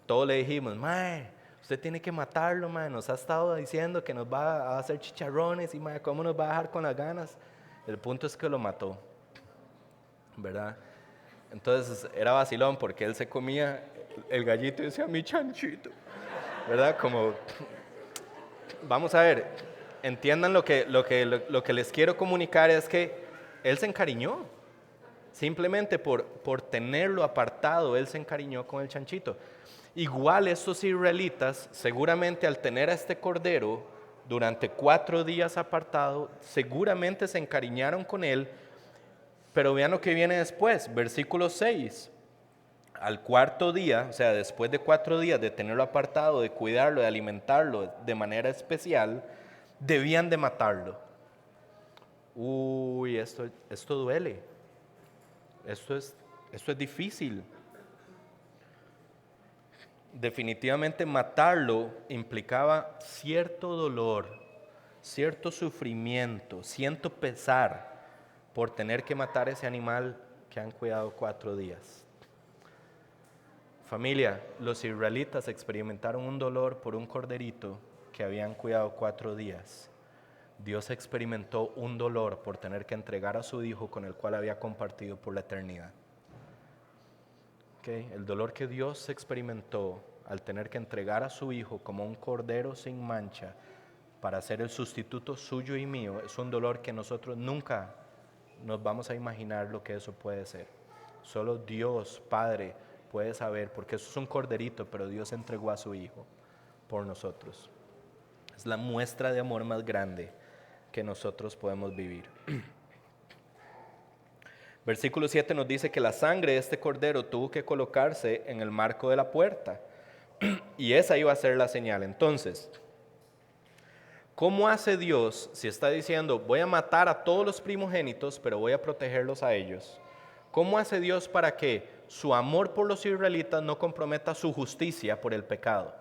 Todos le dijimos, mae, usted tiene que matarlo, mae, nos ha estado diciendo que nos va a hacer chicharrones y mae, ¿cómo nos va a dejar con las ganas? El punto es que lo mató, ¿verdad? Entonces era vacilón porque él se comía el gallito y decía, mi chanchito, ¿verdad? Como, vamos a ver, entiendan lo que les quiero comunicar es que él se encariñó. Simplemente por tenerlo apartado, él se encariñó con el chanchito. Igual estos israelitas, seguramente al tener a este cordero durante 4 días apartado, seguramente se encariñaron con él, pero vean lo que viene después, versículo 6. Al 4.º día, o sea, después de 4 días de tenerlo apartado, de cuidarlo, de alimentarlo de manera especial, debían de matarlo. Uy, esto duele. Esto es difícil. Definitivamente matarlo implicaba cierto dolor, cierto sufrimiento, cierto pesar por tener que matar ese animal que han cuidado 4 días. Familia, los israelitas experimentaron un dolor por un corderito que habían cuidado 4 días. Dios experimentó un dolor por tener que entregar a su hijo con el cual había compartido por la eternidad. Okay. El dolor que Dios experimentó al tener que entregar a su hijo como un cordero sin mancha para ser el sustituto suyo y mío es un dolor que nosotros nunca nos vamos a imaginar lo que eso puede ser. Solo Dios, Padre, puede saber, porque eso es un corderito, pero Dios entregó a su Hijo por nosotros. Es la muestra de amor más grande que nosotros podemos vivir. Versículo 7 nos dice que la sangre de este cordero tuvo que colocarse en el marco de la puerta y esa iba a ser la señal. Entonces, ¿cómo hace Dios si está diciendo voy a matar a todos los primogénitos pero voy a protegerlos a ellos? ¿Cómo hace Dios para que su amor por los israelitas no comprometa su justicia por el pecado?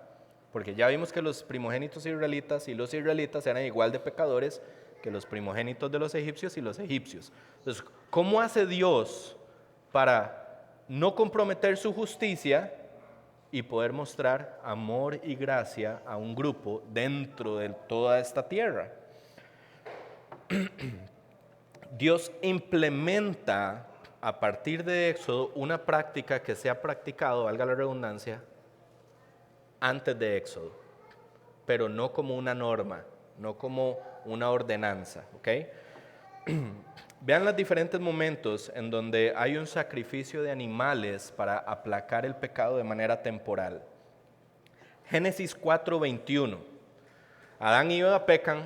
Porque ya vimos que los primogénitos israelitas y los israelitas eran igual de pecadores que los primogénitos de los egipcios y los egipcios. Entonces, ¿cómo hace Dios para no comprometer su justicia y poder mostrar amor y gracia a un grupo dentro de toda esta tierra? Dios implementa a partir de Éxodo una práctica que se ha practicado, valga la redundancia, antes de Éxodo, pero no como una norma, no como una ordenanza, ¿ok? Vean los diferentes momentos en donde hay un sacrificio de animales para aplacar el pecado de manera temporal. Génesis 4:21. Adán y Eva pecan,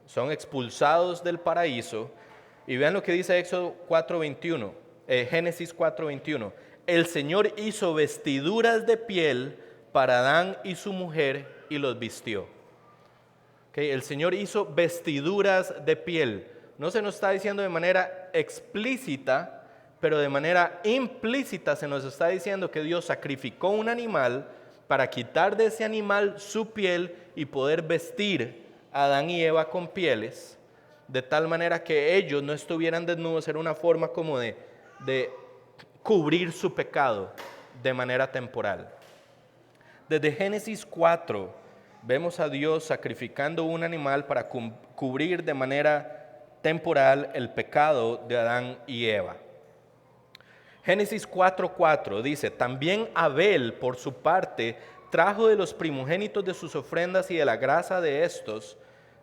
son expulsados del paraíso, y vean lo que dice Éxodo 4:21, Génesis 4:21. El Señor hizo vestiduras de piel para Adán y su mujer y los vistió. Okay, el Señor hizo vestiduras de piel. No se nos está diciendo de manera explícita, pero de manera implícita se nos está diciendo que Dios sacrificó un animal para quitar de ese animal su piel y poder vestir a Adán y Eva con pieles, de tal manera que ellos no estuvieran desnudos. Era una forma como de cubrir su pecado de manera temporal. Desde Génesis 4 vemos a Dios sacrificando un animal para cubrir de manera temporal el pecado de Adán y Eva. Génesis 4:4 dice, también Abel por su parte trajo de los primogénitos de sus ofrendas y de la grasa de estos,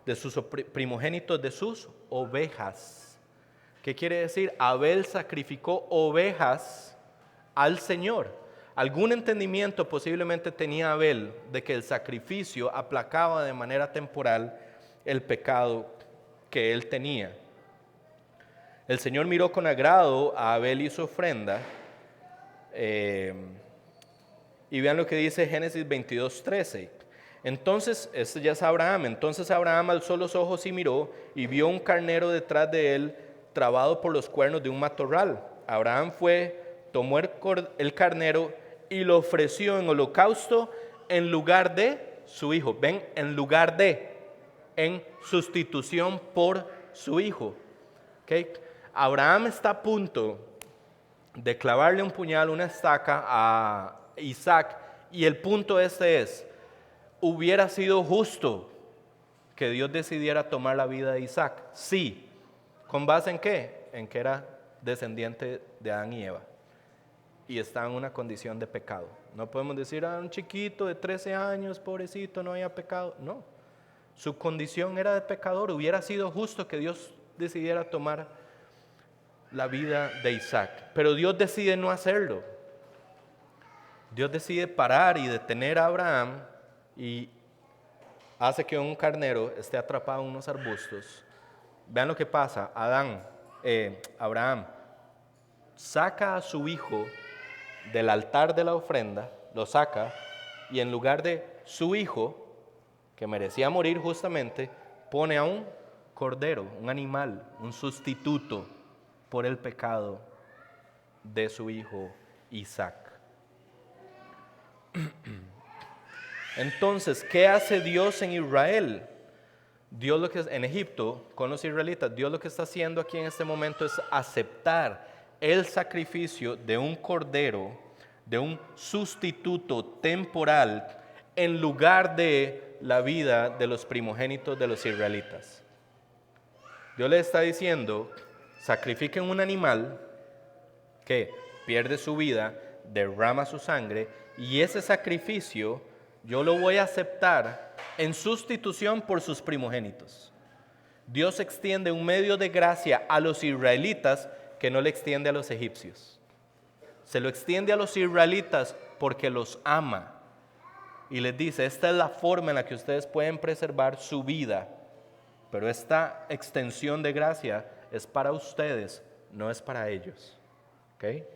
de sus primogénitos de sus ovejas. ¿Qué quiere decir? Abel sacrificó ovejas al Señor. Algún entendimiento posiblemente tenía Abel de que el sacrificio aplacaba de manera temporal el pecado que él tenía. El Señor miró con agrado a Abel y su ofrenda. Y vean lo que dice Génesis 22:13. Entonces, este ya es Abraham. Entonces Abraham alzó los ojos y miró y vio un carnero detrás de él, trabado por los cuernos de un matorral. Abraham tomó el carnero y lo ofreció en holocausto en lugar de su hijo. Ven, en sustitución por su hijo. ¿Okay? Abraham está a punto de clavarle un puñal, una estaca a Isaac, y el punto es, ¿hubiera sido justo que Dios decidiera tomar la vida de Isaac? Sí. ¿Con base en qué? En que era descendiente de Adán y Eva y está en una condición de pecado. No podemos decir a un chiquito de 13 años, pobrecito, no había pecado. No, su condición era de pecador. Hubiera sido justo que Dios decidiera tomar la vida de Isaac, pero Dios decide no hacerlo. Dios decide parar y detener a Abraham y hace que un carnero esté atrapado en unos arbustos. Vean lo que pasa. Abraham saca a su hijo del altar de la ofrenda, lo saca, y en lugar de su hijo, que merecía morir justamente, pone a un cordero, un animal, un sustituto por el pecado de su hijo Isaac. Entonces, ¿qué hace Dios en Israel? En Egipto, con los israelitas, Dios lo que está haciendo aquí en este momento es aceptar el sacrificio de un cordero, de un sustituto temporal, en lugar de la vida de los primogénitos de los israelitas. Dios les está diciendo, sacrifiquen un animal que pierde su vida, derrama su sangre, y ese sacrificio yo lo voy a aceptar en sustitución por sus primogénitos. Dios extiende un medio de gracia a los israelitas que no le extiende a los egipcios. Se lo extiende a los israelitas porque los ama y les dice, esta es la forma en la que ustedes pueden preservar su vida, pero esta extensión de gracia es para ustedes, no es para ellos. ¿Okay?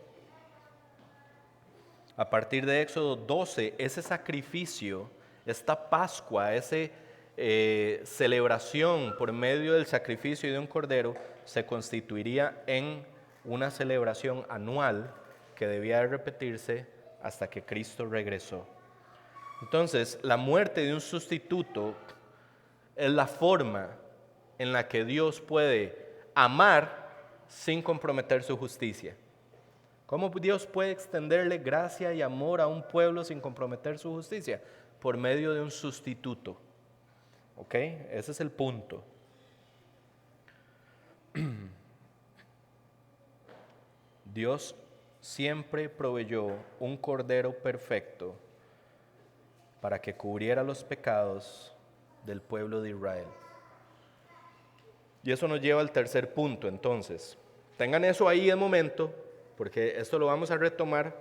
A partir de Éxodo 12, ese sacrificio, esta Pascua, esa celebración por medio del sacrificio de un cordero, se constituiría en una celebración anual que debía de repetirse hasta que Cristo regresó. Entonces, la muerte de un sustituto es la forma en la que Dios puede amar sin comprometer su justicia. ¿Cómo Dios puede extenderle gracia y amor a un pueblo sin comprometer su justicia? Por medio de un sustituto. ¿Ok? Ese es el punto. Dios siempre proveyó un cordero perfecto para que cubriera los pecados del pueblo de Israel. Y eso nos lleva al tercer punto, entonces. Tengan eso ahí de momento, porque esto lo vamos a retomar,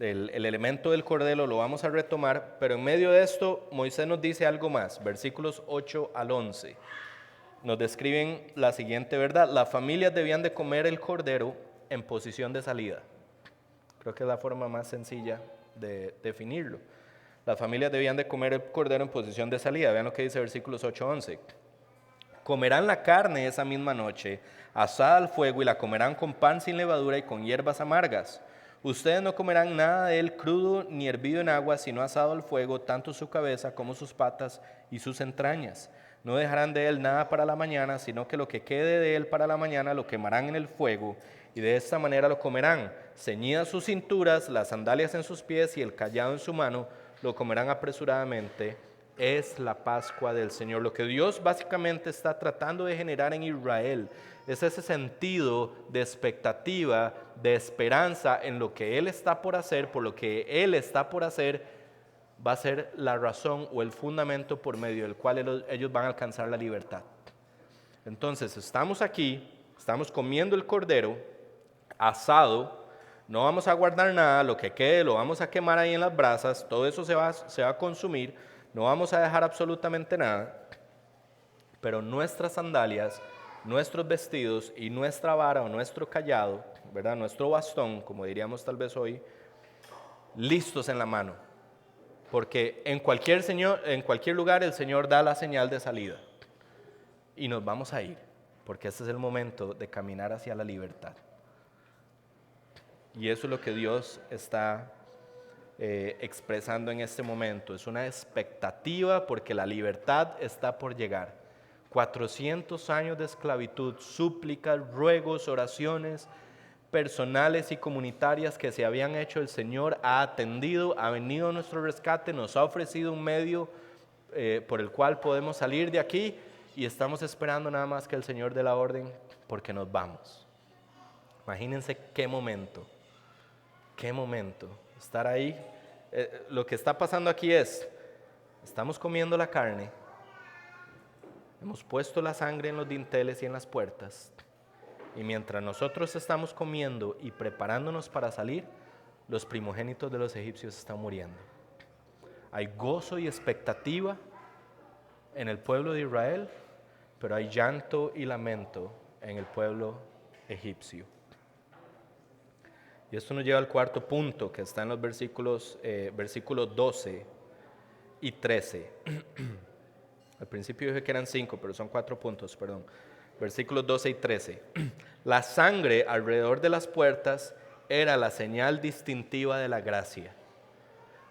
el elemento del cordero lo vamos a retomar, pero en medio de esto Moisés nos dice algo más, versículos 8 al 11. Nos describen la siguiente verdad: las familias debían de comer el cordero en posición de salida. Creo que es la forma más sencilla de definirlo. Las familias debían de comer el cordero en posición de salida. Vean lo que dice versículos 8 a 11. Comerán la carne esa misma noche, asada al fuego, y la comerán con pan sin levadura y con hierbas amargas. Ustedes no comerán nada de él crudo ni hervido en agua, sino asado al fuego, tanto su cabeza como sus patas y sus entrañas. No dejarán de él nada para la mañana, sino que lo que quede de él para la mañana lo quemarán en el fuego, y de esta manera lo comerán. Ceñidas sus cinturas, las sandalias en sus pies y el cayado en su mano, lo comerán apresuradamente. Es la Pascua del Señor. Lo que Dios básicamente está tratando de generar en Israel es ese sentido de expectativa, de esperanza en lo que Él está por hacer, por lo que Él está por hacer, va a ser la razón o el fundamento por medio del cual ellos van a alcanzar la libertad. Entonces, estamos aquí, estamos comiendo el cordero asado, no vamos a guardar nada, lo que quede lo vamos a quemar ahí en las brasas, todo eso se va a consumir, no vamos a dejar absolutamente nada, pero nuestras sandalias, nuestros vestidos y nuestra vara o nuestro cayado, ¿verdad? Nuestro bastón, como diríamos tal vez hoy, listos en la mano, porque en cualquier lugar el Señor da la señal de salida y nos vamos a ir, porque este es el momento de caminar hacia la libertad. Y eso es lo que Dios está expresando en este momento. Es una expectativa porque la libertad está por llegar. 400 años de esclavitud, súplicas, ruegos, oraciones personales y comunitarias que se habían hecho, el Señor ha atendido, ha venido a nuestro rescate, nos ha ofrecido un medio por el cual podemos salir de aquí, y estamos esperando nada más que el Señor dé la orden porque nos vamos. Imagínense qué momento estar ahí. Lo que está pasando aquí es, estamos comiendo la carne, hemos puesto la sangre en los dinteles y en las puertas, y mientras nosotros estamos comiendo y preparándonos para salir, los primogénitos de los egipcios están muriendo. Hay gozo y expectativa en el pueblo de Israel, pero hay llanto y lamento en el pueblo egipcio. Y esto nos lleva al cuarto punto, que está en los versículos 12 y 13. Al principio dije que eran 5, pero son 4 puntos, perdón. Versículos 12 y 13. La sangre alrededor de las puertas era la señal distintiva de la gracia.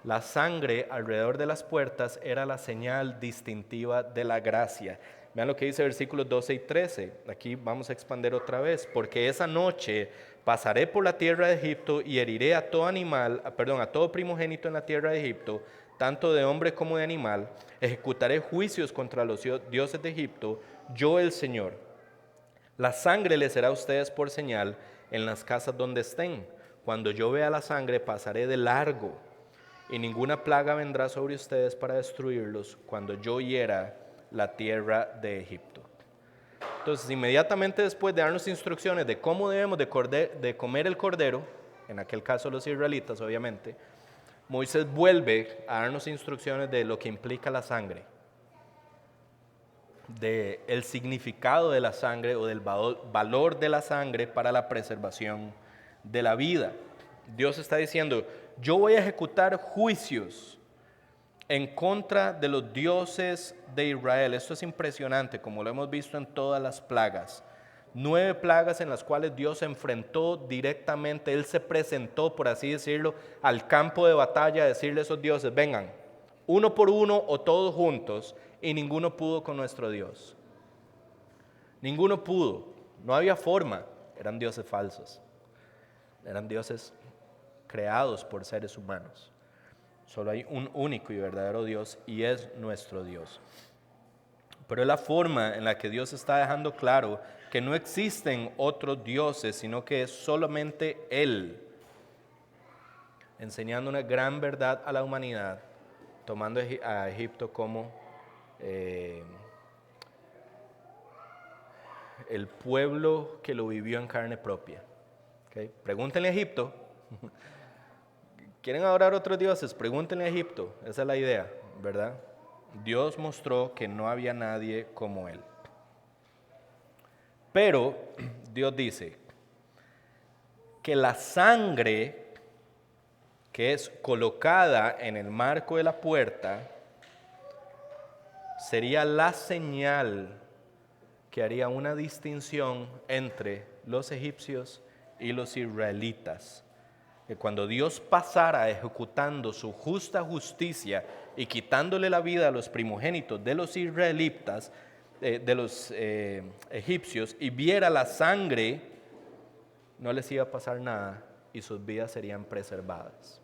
La sangre alrededor de las puertas era la señal distintiva de la gracia. Vean lo que dice versículos 12 y 13. Aquí vamos a expandir otra vez. Porque esa noche pasaré por la tierra de Egipto y heriré a todo primogénito en la tierra de Egipto, tanto de hombre como de animal. Ejecutaré juicios contra los dioses de Egipto, yo el Señor. La sangre les será a ustedes por señal en las casas donde estén. Cuando yo vea la sangre pasaré de largo, y ninguna plaga vendrá sobre ustedes para destruirlos cuando yo hiera la tierra de Egipto. Entonces, inmediatamente después de darnos instrucciones de cómo debemos de comer el cordero, en aquel caso los israelitas obviamente, Moisés vuelve a darnos instrucciones de lo que implica la sangre, del significado de la sangre o del valor de la sangre para la preservación de la vida. Dios está diciendo, yo voy a ejecutar juicios en contra de los dioses de Israel. Esto es impresionante, como lo hemos visto en todas las plagas. 9 plagas en las cuales Dios se enfrentó directamente, Él se presentó, por así decirlo, al campo de batalla a decirle a esos dioses, vengan, uno por uno o todos juntos, y ninguno pudo con nuestro Dios. Ninguno pudo, no había forma, eran dioses falsos, eran dioses creados por seres humanos. Solo hay un único y verdadero Dios y es nuestro Dios. Pero es la forma en la que Dios está dejando claro que no existen otros dioses, sino que es solamente Él, enseñando una gran verdad a la humanidad, tomando a Egipto como el pueblo que lo vivió en carne propia. ¿Okay? Pregúntenle a Egipto. ¿Quieren adorar a otros dioses? Pregúntenle a Egipto. Esa es la idea, ¿verdad? Dios mostró que no había nadie como Él. Pero Dios dice que la sangre que es colocada en el marco de la puerta sería la señal que haría una distinción entre los egipcios y los israelitas. Que cuando Dios pasara ejecutando su justa justicia y quitándole la vida a los primogénitos de los israelitas, de los egipcios, y viera la sangre, no les iba a pasar nada y sus vidas serían preservadas.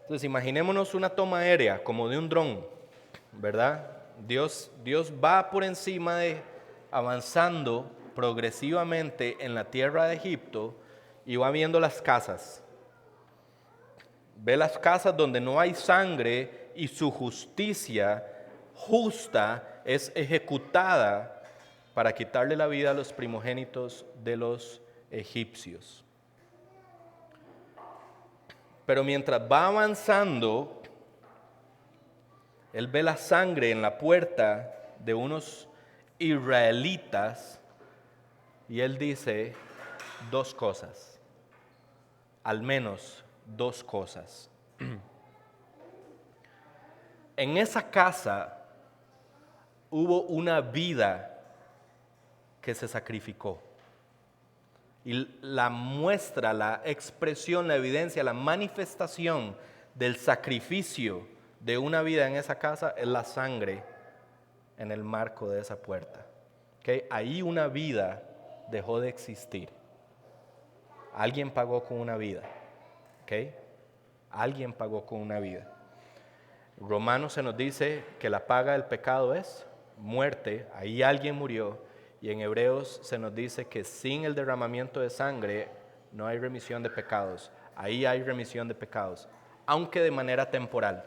Entonces imaginémonos una toma aérea como de un dron, ¿verdad? Dios va por encima avanzando progresivamente en la tierra de Egipto y va viendo las casas. Ve las casas donde no hay sangre y su justicia justa es ejecutada para quitarle la vida a los primogénitos de los egipcios. Pero mientras va avanzando, él ve la sangre en la puerta de unos israelitas y él dice 2 cosas, al menos 2 cosas. En esa casa hubo una vida que se sacrificó. Y la muestra, la expresión, la evidencia, la manifestación del sacrificio de una vida en esa casa es la sangre en el marco de esa puerta. ¿Okay? Ahí una vida dejó de existir. Alguien pagó con una vida. ¿Okay? Alguien pagó con una vida. Romanos se nos dice que la paga del pecado es muerte. Ahí alguien murió. Y en Hebreos se nos dice que sin el derramamiento de sangre no hay remisión de pecados. Ahí hay remisión de pecados, aunque de manera temporal.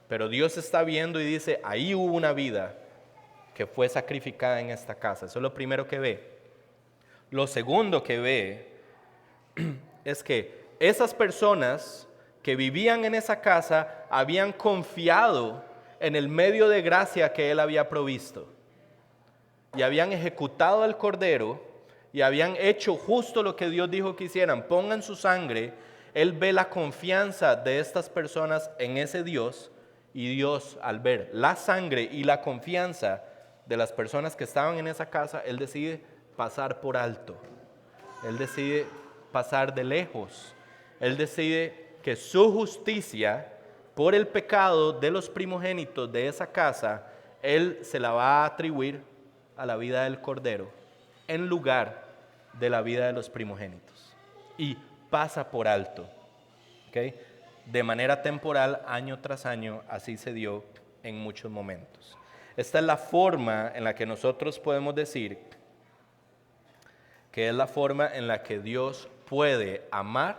Pero Dios está viendo y dice, ahí hubo una vida que fue sacrificada en esta casa. Eso es lo primero que ve. Lo segundo que ve es que esas personas que vivían en esa casa habían confiado en el medio de gracia que Él había provisto. Y habían ejecutado al cordero y habían hecho justo lo que Dios dijo que hicieran. Pongan su sangre. Él ve la confianza de estas personas en ese Dios. Y Dios, al ver la sangre y la confianza de las personas que estaban en esa casa, Él decide pasar por alto. Él decide pasar de lejos. Él decide que su justicia por el pecado de los primogénitos de esa casa, Él se la va a atribuir a la vida del cordero en lugar de la vida de los primogénitos. Y pasa por alto. ¿Okay? De manera temporal, año tras año, así se dio en muchos momentos. Esta es la forma en la que nosotros podemos decir que es la forma en la que Dios puede amar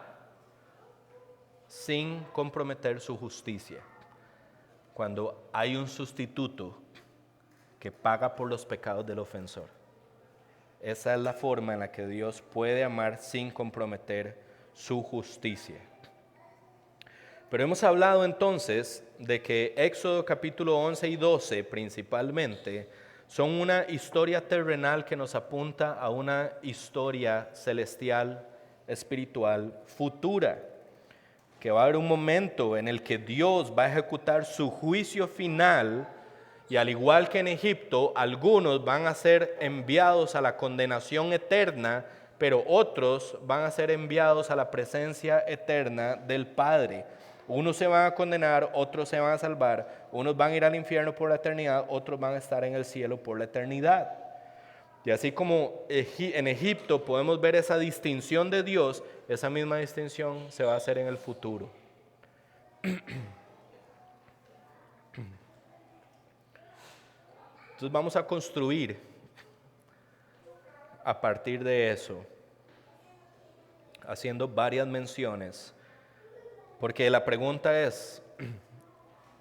sin comprometer su justicia. cuando hay un sustituto que paga por los pecados del ofensor. Esa es la forma en la que Dios puede amar sin comprometer su justicia. Pero hemos hablado entonces de que Éxodo capítulo 11 y 12 principalmente son una historia terrenal que nos apunta a una historia celestial, espiritual, futura. Que va a haber un momento en el que Dios va a ejecutar su juicio final y al igual que en Egipto, algunos van a ser enviados a la condenación eterna, pero otros van a ser enviados a la presencia eterna del Padre. Unos se van a condenar, otros se van a salvar, unos van a ir al infierno por la eternidad, otros van a estar en el cielo por la eternidad. Y así como en Egipto podemos ver esa distinción de Dios, esa misma distinción se va a hacer en el futuro. Entonces vamos a construir a partir de eso, haciendo varias menciones, porque la pregunta es,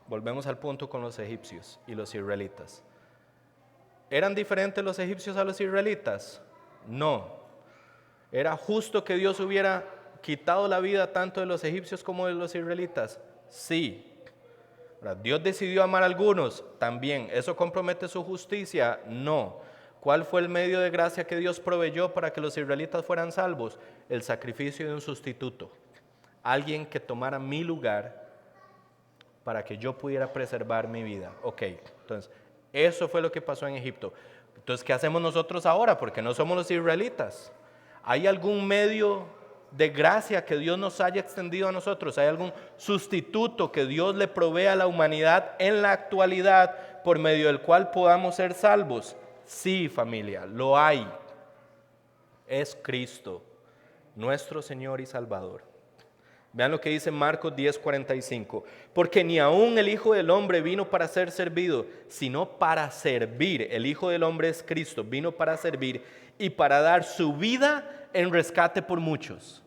volvemos al punto con los egipcios y los israelitas. ¿Eran diferentes los egipcios a los israelitas? No. ¿Era justo que Dios hubiera quitado la vida tanto de los egipcios como de los israelitas? Sí. ¿Dios decidió amar a algunos? También. ¿Eso compromete su justicia? No. ¿Cuál fue el medio de gracia que Dios proveyó para que los israelitas fueran salvos? El sacrificio de un sustituto. Alguien que tomara mi lugar para que yo pudiera preservar mi vida. Ok, entonces, eso fue lo que pasó en Egipto. Entonces, ¿qué hacemos nosotros ahora? Porque no somos los israelitas. ¿Hay algún medio de gracia que Dios nos haya extendido a nosotros? ¿Hay algún sustituto que Dios le provee a la humanidad en la actualidad por medio del cual podamos ser salvos? Sí, familia, lo hay. Es Cristo, nuestro Señor y Salvador. Vean lo que dice Marcos 10:45. Porque ni aun el Hijo del Hombre vino para ser servido, sino para servir. El Hijo del Hombre es Cristo, vino para servir y para dar su vida en rescate por muchos.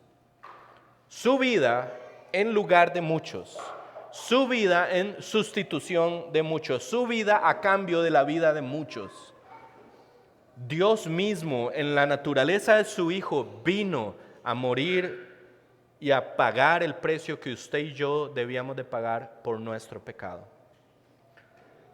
Su vida en lugar de muchos. Su vida en sustitución de muchos. Su vida a cambio de la vida de muchos. Dios mismo en la naturaleza de su Hijo vino a morir y a pagar el precio que usted y yo debíamos de pagar por nuestro pecado.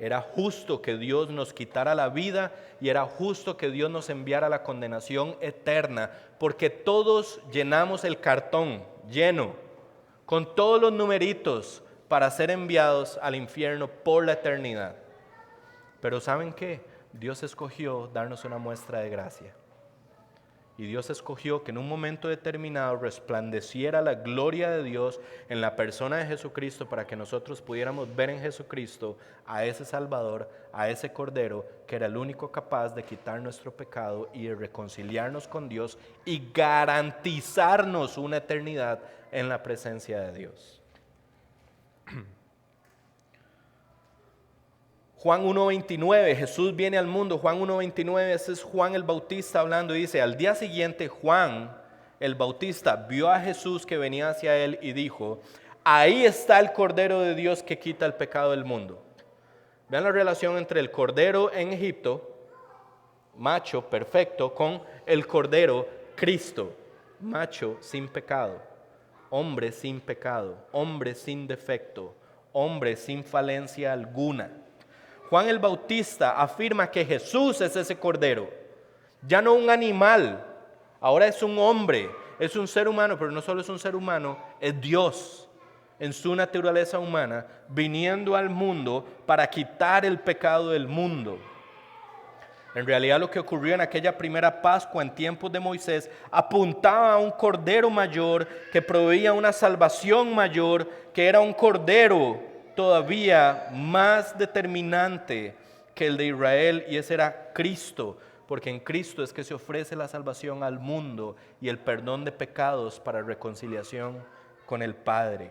Era justo que Dios nos quitara la vida y era justo que Dios nos enviara la condenación eterna, porque todos llenamos el cartón lleno, con todos los numeritos para ser enviados al infierno por la eternidad. Pero ¿saben qué? Dios escogió darnos una muestra de gracia. Y Dios escogió que en un momento determinado resplandeciera la gloria de Dios en la persona de Jesucristo para que nosotros pudiéramos ver en Jesucristo a ese Salvador, a ese Cordero que era el único capaz de quitar nuestro pecado y de reconciliarnos con Dios y garantizarnos una eternidad en la presencia de Dios. Juan 1:29, Jesús viene al mundo. Juan 1:29, ese es Juan el Bautista hablando. Dice, al día siguiente Juan el Bautista vio a Jesús que venía hacia él y dijo, ahí está el Cordero de Dios que quita el pecado del mundo. Vean la relación entre el Cordero en Egipto, macho perfecto, con el Cordero Cristo, macho sin pecado, hombre sin pecado, hombre sin defecto, hombre sin falencia alguna. Juan el Bautista afirma que Jesús es ese Cordero, ya no un animal, ahora es un hombre, es un ser humano, pero no solo es un ser humano, es Dios en su naturaleza humana, viniendo al mundo para quitar el pecado del mundo. En realidad lo que ocurrió en aquella primera Pascua en tiempos de Moisés apuntaba a un Cordero mayor que proveía una salvación mayor, que era un Cordero todavía más determinante que el de Israel, y ese era Cristo, porque en Cristo es que se ofrece la salvación al mundo y el perdón de pecados para reconciliación con el Padre.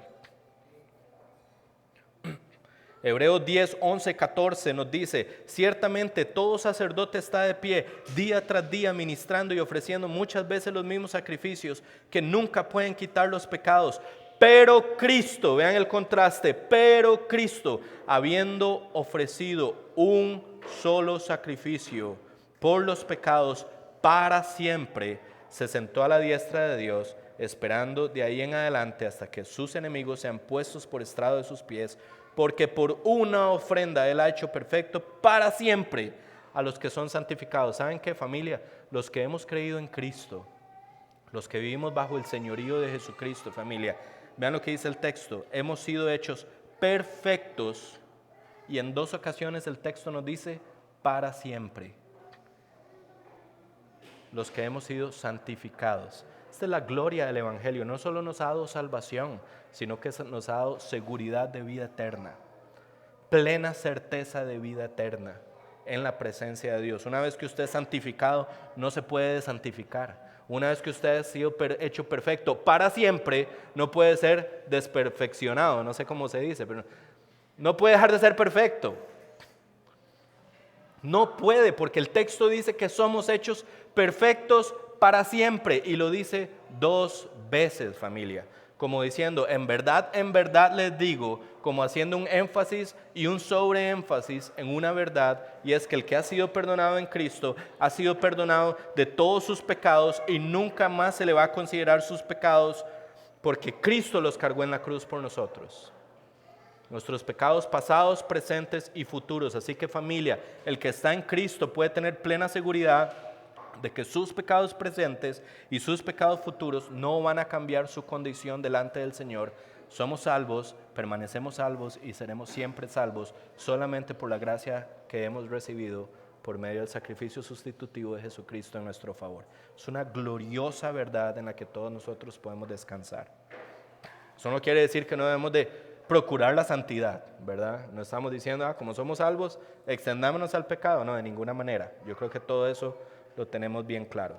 Hebreos 10, 11, 14 nos dice, ciertamente todo sacerdote está de pie día tras día ministrando y ofreciendo muchas veces los mismos sacrificios que nunca pueden quitar los pecados. Pero Cristo, vean el contraste, pero Cristo, habiendo ofrecido un solo sacrificio por los pecados para siempre, se sentó a la diestra de Dios, esperando de ahí en adelante hasta que sus enemigos sean puestos por estrado de sus pies, porque por una ofrenda Él ha hecho perfecto para siempre a los que son santificados. ¿Saben qué, familia? Los que hemos creído en Cristo, los que vivimos bajo el señorío de Jesucristo, familia, vean lo que dice el texto, hemos sido hechos perfectos, y en 2 ocasiones el texto nos dice para siempre. Los que hemos sido santificados. Esta es la gloria del Evangelio. No solo nos ha dado salvación, sino que nos ha dado seguridad de vida eterna, plena certeza de vida eterna en la presencia de Dios. Una vez que usted es santificado, no se puede desantificar. Una vez que usted ha sido hecho perfecto para siempre, no puede ser desperfeccionado. No sé cómo se dice, pero no puede dejar de ser perfecto. No puede, porque el texto dice que somos hechos perfectos para siempre, y lo dice 2 veces, familia, como diciendo, en verdad les digo, como haciendo un énfasis y un sobreénfasis en una verdad, y es que el que ha sido perdonado en Cristo ha sido perdonado de todos sus pecados y nunca más se le va a considerar sus pecados, porque Cristo los cargó en la cruz por nosotros. Nuestros pecados pasados, presentes y futuros. Así que, familia, el que está en Cristo puede tener plena seguridad de que sus pecados presentes y sus pecados futuros no van a cambiar su condición delante del Señor. Somos salvos, permanecemos salvos y seremos siempre salvos solamente por la gracia que hemos recibido por medio del sacrificio sustitutivo de Jesucristo en nuestro favor. Es una gloriosa verdad en la que todos nosotros podemos descansar. Eso no quiere decir que no debemos de procurar la santidad, ¿verdad? No estamos diciendo, como somos salvos, extendámonos al pecado. No, de ninguna manera. Yo creo que todo eso lo tenemos bien claro.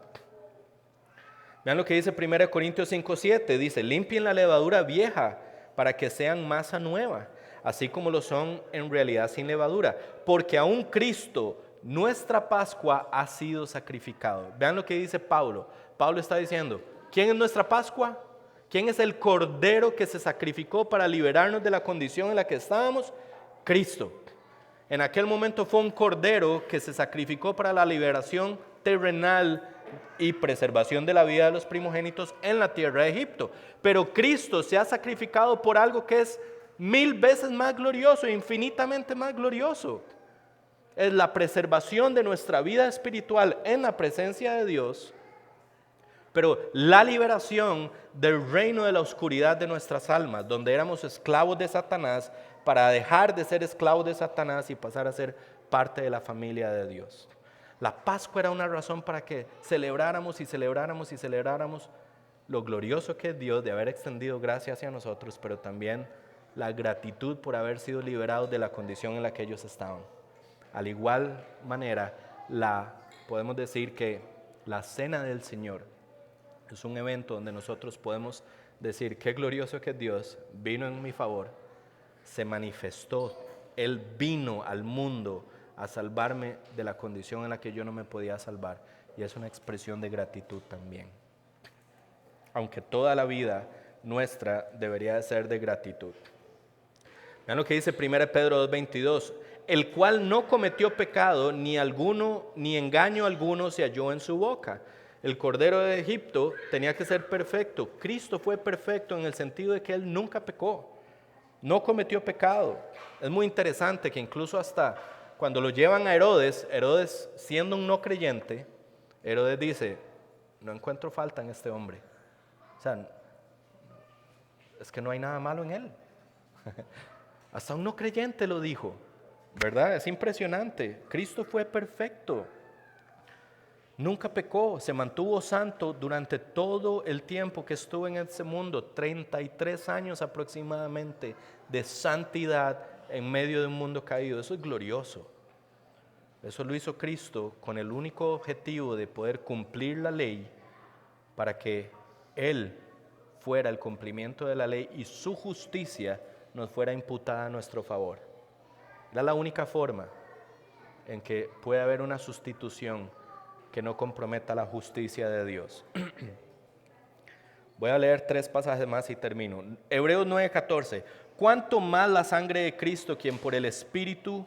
Vean lo que dice 1 Corintios 5:7. Dice, limpien la levadura vieja para que sean masa nueva, así como lo son en realidad sin levadura. Porque aún Cristo, nuestra Pascua, ha sido sacrificado. Vean lo que dice Pablo. Pablo está diciendo, ¿quién es nuestra Pascua? ¿Quién es el Cordero que se sacrificó para liberarnos de la condición en la que estábamos? Cristo. En aquel momento fue un Cordero que se sacrificó para la liberación terrenal y preservación de la vida de los primogénitos en la tierra de Egipto. Pero Cristo se ha sacrificado por algo que es 1000 veces más glorioso, infinitamente más glorioso. Es la preservación de nuestra vida espiritual en la presencia de Dios, pero la liberación del reino de la oscuridad de nuestras almas, donde éramos esclavos de Satanás, para dejar de ser esclavos de Satanás y pasar a ser parte de la familia de Dios. La Pascua era una razón para que celebráramos y celebráramos y celebráramos lo glorioso que es Dios de haber extendido gracia hacia nosotros, pero también la gratitud por haber sido liberados de la condición en la que ellos estaban. Al igual manera, podemos decir que la cena del Señor es un evento donde nosotros podemos decir, qué glorioso que Dios vino en mi favor, se manifestó, Él vino al mundo a salvarme de la condición en la que yo no me podía salvar, y es una expresión de gratitud también. Aunque toda la vida nuestra debería de ser de gratitud. Vean lo que dice 1 Pedro 2:22, el cual no cometió pecado, ni engaño alguno se halló en su boca. El Cordero de Egipto tenía que ser perfecto. Cristo fue perfecto en el sentido de que Él nunca pecó, no cometió pecado. Es muy interesante que incluso hasta cuando lo llevan a Herodes siendo un no creyente, Herodes dice, no encuentro falta en este hombre. O sea, es que no hay nada malo en él. Hasta un no creyente lo dijo, ¿verdad? Es impresionante. Cristo fue perfecto. Nunca pecó, se mantuvo santo durante todo el tiempo que estuvo en este mundo, 33 años aproximadamente de santidad en medio de un mundo caído. Eso es glorioso. Eso lo hizo Cristo con el único objetivo de poder cumplir la ley para que Él fuera el cumplimiento de la ley y su justicia nos fuera imputada a nuestro favor. Era la única forma en que puede haber una sustitución que no comprometa la justicia de Dios. Voy a leer 3 pasajes más y termino. Hebreos 9:14. ¿Cuánto más la sangre de Cristo, quien por el Espíritu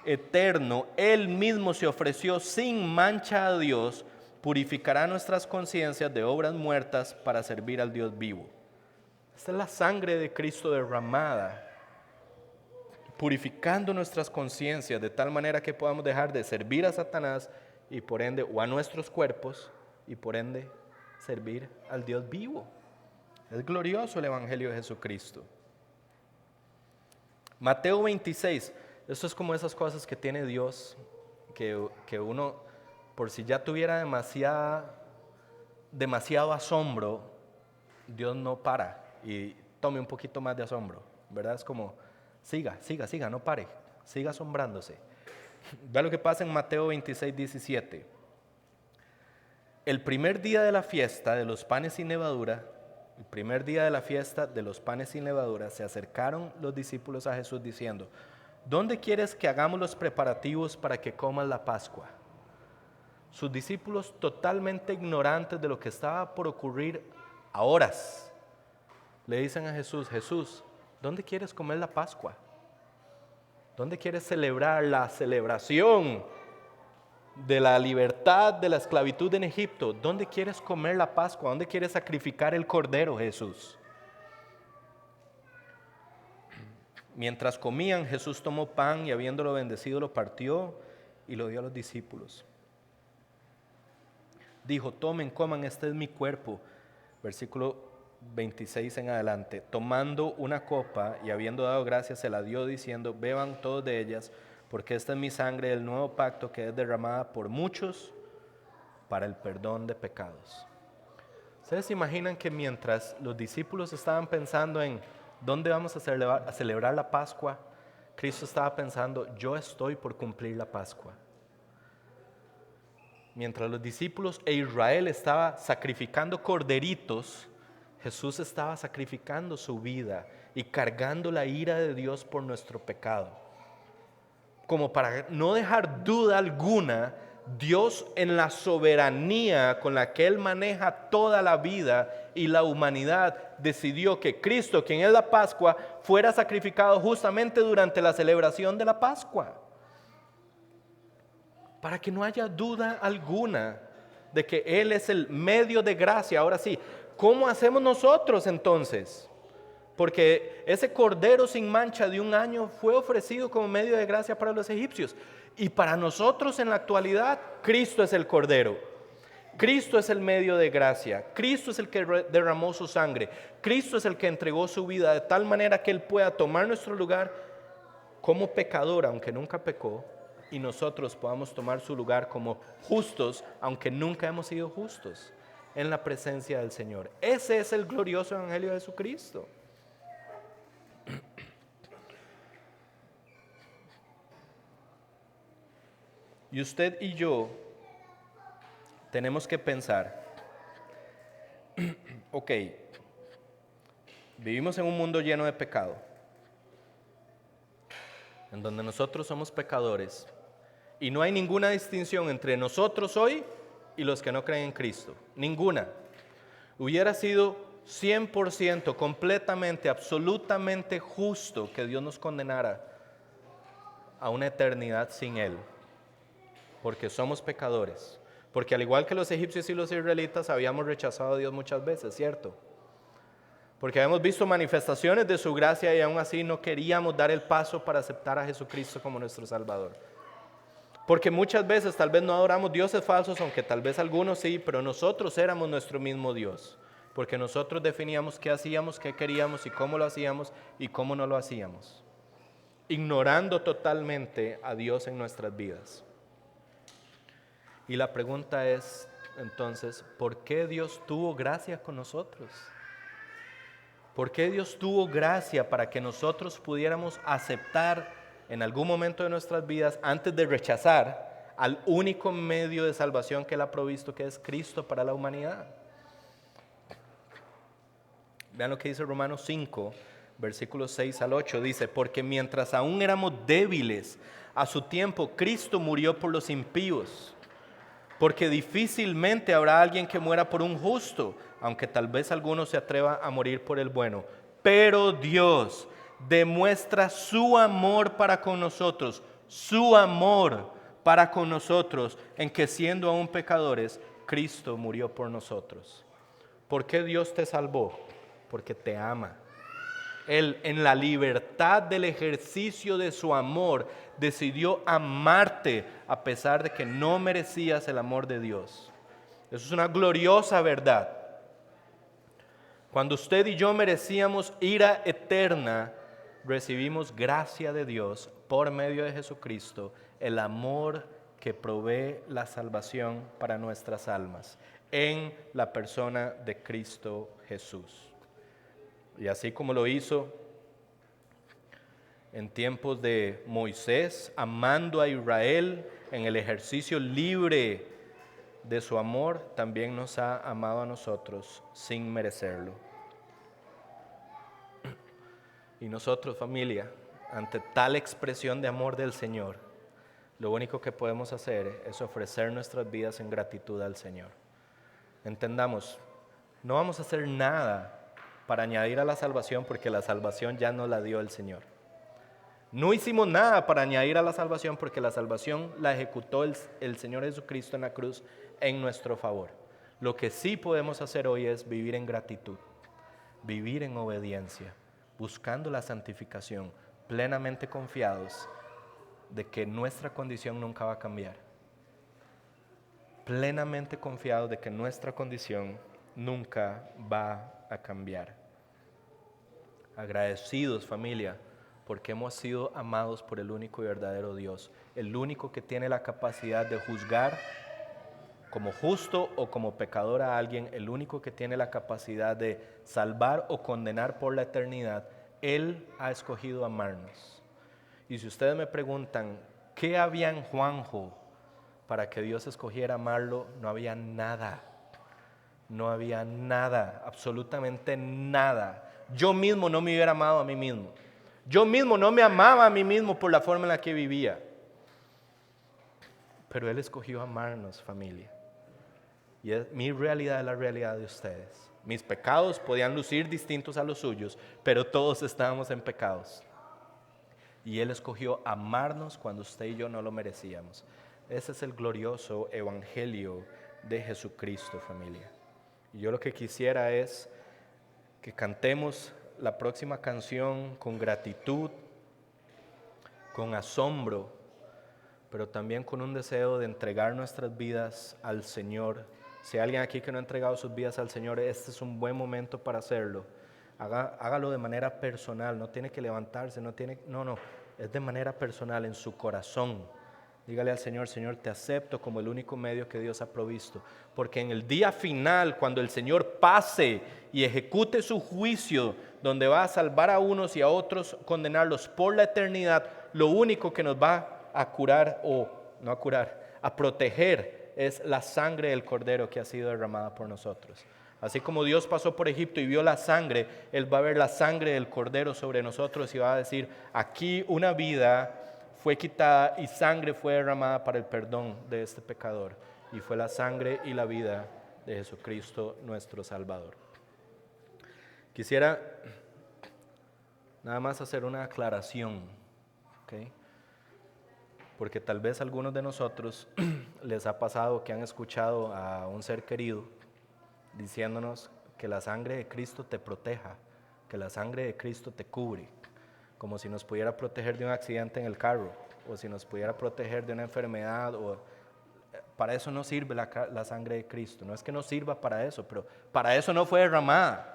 eterno, Él mismo se ofreció sin mancha a Dios, purificará nuestras conciencias de obras muertas para servir al Dios vivo? Esta es la sangre de Cristo derramada, purificando nuestras conciencias de tal manera que podamos dejar de servir a Satanás y por ende, o a nuestros cuerpos, y por ende, servir al Dios vivo. Es glorioso el Evangelio de Jesucristo. Mateo 26, esto es como esas cosas que tiene Dios, que uno, por si ya tuviera demasiado asombro, Dios no para y tome un poquito más de asombro, ¿verdad? Es como, siga, no pare, siga asombrándose. Vea lo que pasa en Mateo 26, 17. El primer día de la fiesta de los panes sin levadura, se acercaron los discípulos a Jesús diciendo: ¿dónde quieres que hagamos los preparativos para que comas la Pascua? Sus discípulos, totalmente ignorantes de lo que estaba por ocurrir a horas, le dicen a Jesús: Jesús, ¿dónde quieres comer la Pascua? ¿Dónde quieres celebrar la celebración de la libertad de la esclavitud en Egipto? ¿Dónde quieres comer la Pascua? ¿Dónde quieres sacrificar el cordero, Jesús? Mientras comían, Jesús tomó pan y habiéndolo bendecido lo partió y lo dio a los discípulos. Dijo: tomen, coman, este es mi cuerpo. Versículo 26 en adelante. Tomando una copa y habiendo dado gracias, se la dio diciendo: beban todos de ellas, porque esta es mi sangre del nuevo pacto que es derramada por muchos para el perdón de pecados. ¿Ustedes se imaginan que mientras los discípulos estaban pensando en dónde vamos a celebrar la Pascua, Cristo estaba pensando: yo estoy por cumplir la Pascua? Mientras los discípulos e Israel estaba sacrificando corderitos, Jesús estaba sacrificando su vida y cargando la ira de Dios por nuestro pecado. Como para no dejar duda alguna, Dios, en la soberanía con la que Él maneja toda la vida y la humanidad, decidió que Cristo, quien es la Pascua, fuera sacrificado justamente durante la celebración de la Pascua. Para que no haya duda alguna de que Él es el medio de gracia. Ahora sí, ¿cómo hacemos nosotros entonces? Porque ese cordero sin mancha de 1 año fue ofrecido como medio de gracia para los egipcios. Y para nosotros en la actualidad, Cristo es el cordero. Cristo es el medio de gracia. Cristo es el que derramó su sangre. Cristo es el que entregó su vida de tal manera que Él pueda tomar nuestro lugar como pecador, aunque nunca pecó, y nosotros podamos tomar su lugar como justos, aunque nunca hemos sido justos, en la presencia del Señor. Ese es el glorioso Evangelio de Jesucristo. Y usted y yo tenemos que pensar, ok, vivimos en un mundo lleno de pecado, en donde nosotros somos pecadores, y no hay ninguna distinción entre nosotros hoy y los que no creen en Cristo. Ninguna. Hubiera sido 100%, completamente, absolutamente justo que Dios nos condenara a una eternidad sin Él. Porque somos pecadores. Porque al igual que los egipcios y los israelitas, habíamos rechazado a Dios muchas veces, ¿cierto? Porque habíamos visto manifestaciones de su gracia y aún así no queríamos dar el paso para aceptar a Jesucristo como nuestro Salvador. Porque muchas veces tal vez no adoramos dioses falsos, aunque tal vez algunos sí, pero nosotros éramos nuestro mismo Dios. Porque nosotros definíamos qué hacíamos, qué queríamos y cómo lo hacíamos y cómo no lo hacíamos. Ignorando totalmente a Dios en nuestras vidas. Y la pregunta es entonces, ¿por qué Dios tuvo gracia con nosotros? ¿Por qué Dios tuvo gracia para que nosotros pudiéramos aceptar en algún momento de nuestras vidas, antes de rechazar al único medio de salvación que Él ha provisto, que es Cristo para la humanidad? Vean lo que dice Romanos 5, versículos 6 al 8. Dice: porque mientras aún éramos débiles, a su tiempo Cristo murió por los impíos. porque difícilmente habrá alguien que muera por un justo, aunque tal vez alguno se atreva a morir por el bueno. Pero Dios demuestra su amor para con nosotros, su amor para con nosotros, en que siendo aún pecadores, Cristo murió por nosotros. ¿Por qué Dios te salvó? Porque te ama. Él, en la libertad del ejercicio de su amor, decidió amarte a pesar de que no merecías el amor de Dios. Eso es una gloriosa verdad. Cuando usted y yo merecíamos ira eterna, recibimos gracia de Dios por medio de Jesucristo, el amor que provee la salvación para nuestras almas, en la persona de Cristo Jesús. Y así como lo hizo en tiempos de Moisés, amando a Israel en el ejercicio libre de su amor, también nos ha amado a nosotros sin merecerlo. Y nosotros, familia, ante tal expresión de amor del Señor, lo único que podemos hacer es ofrecer nuestras vidas en gratitud al Señor. Entendamos, no vamos a hacer nada para añadir a la salvación, porque la salvación ya nos la dio el Señor. No hicimos nada para añadir a la salvación, porque la salvación la ejecutó el Señor Jesucristo en la cruz en nuestro favor. Lo que sí podemos hacer hoy es vivir en gratitud, vivir en obediencia, buscando la santificación, plenamente confiados de que nuestra condición nunca va a cambiar. Plenamente confiados de que nuestra condición nunca va a cambiar. Agradecidos, familia, porque hemos sido amados por el único y verdadero Dios, el único que tiene la capacidad de juzgar como justo o como pecador a alguien, el único que tiene la capacidad de salvar o condenar por la eternidad. Él ha escogido amarnos. Y si ustedes me preguntan, ¿qué había en Juanjo para que Dios escogiera amarlo? No había nada. No había nada, absolutamente nada. Yo mismo no me hubiera amado a mí mismo. Yo mismo no me amaba a mí mismo por la forma en la que vivía. Pero Él escogió amarnos, familia. Y mi realidad es la realidad de ustedes. Mis pecados podían lucir distintos a los suyos, pero todos estábamos en pecados. Y Él escogió amarnos cuando usted y yo no lo merecíamos. Ese es el glorioso evangelio de Jesucristo, familia. Y yo lo que quisiera es que cantemos la próxima canción con gratitud, con asombro, pero también con un deseo de entregar nuestras vidas al Señor. Si hay alguien aquí que no ha entregado sus vidas al Señor, este es un buen momento para hacerlo. Hágalo de manera personal, no tiene que levantarse, no, es de manera personal, en su corazón. Dígale al Señor, Señor, te acepto como el único medio que Dios ha provisto. Porque en el día final, cuando el Señor pase y ejecute su juicio, donde va a salvar a unos y a otros, condenarlos por la eternidad, lo único que nos va a curar, o no a curar, a proteger, es la sangre del Cordero que ha sido derramada por nosotros. Así como Dios pasó por Egipto y vio la sangre, Él va a ver la sangre del Cordero sobre nosotros y va a decir, aquí una vida fue quitada y sangre fue derramada para el perdón de este pecador. Y fue la sangre y la vida de Jesucristo nuestro Salvador. Quisiera nada más hacer una aclaración, ¿ok? Porque tal vez a algunos de nosotros les ha pasado que han escuchado a un ser querido diciéndonos que la sangre de Cristo te proteja, que la sangre de Cristo te cubre, como si nos pudiera proteger de un accidente en el carro, o si nos pudiera proteger de una enfermedad. Para eso no sirve la sangre de Cristo. No es que no sirva para eso, pero para eso no fue derramada.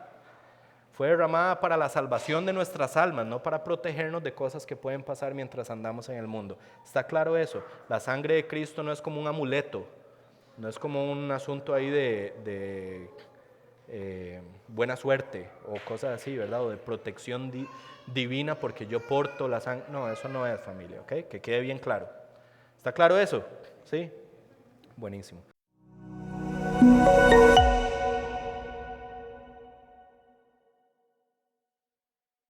Fue derramada para la salvación de nuestras almas, no para protegernos de cosas que pueden pasar mientras andamos en el mundo. ¿Está claro eso? La sangre de Cristo no es como un amuleto, no es como un asunto ahí de buena suerte o cosas así, ¿verdad? O de protección divina porque yo porto la sangre. No, eso no es, familia, ¿ok? Que quede bien claro. ¿Está claro eso? ¿Sí? Buenísimo.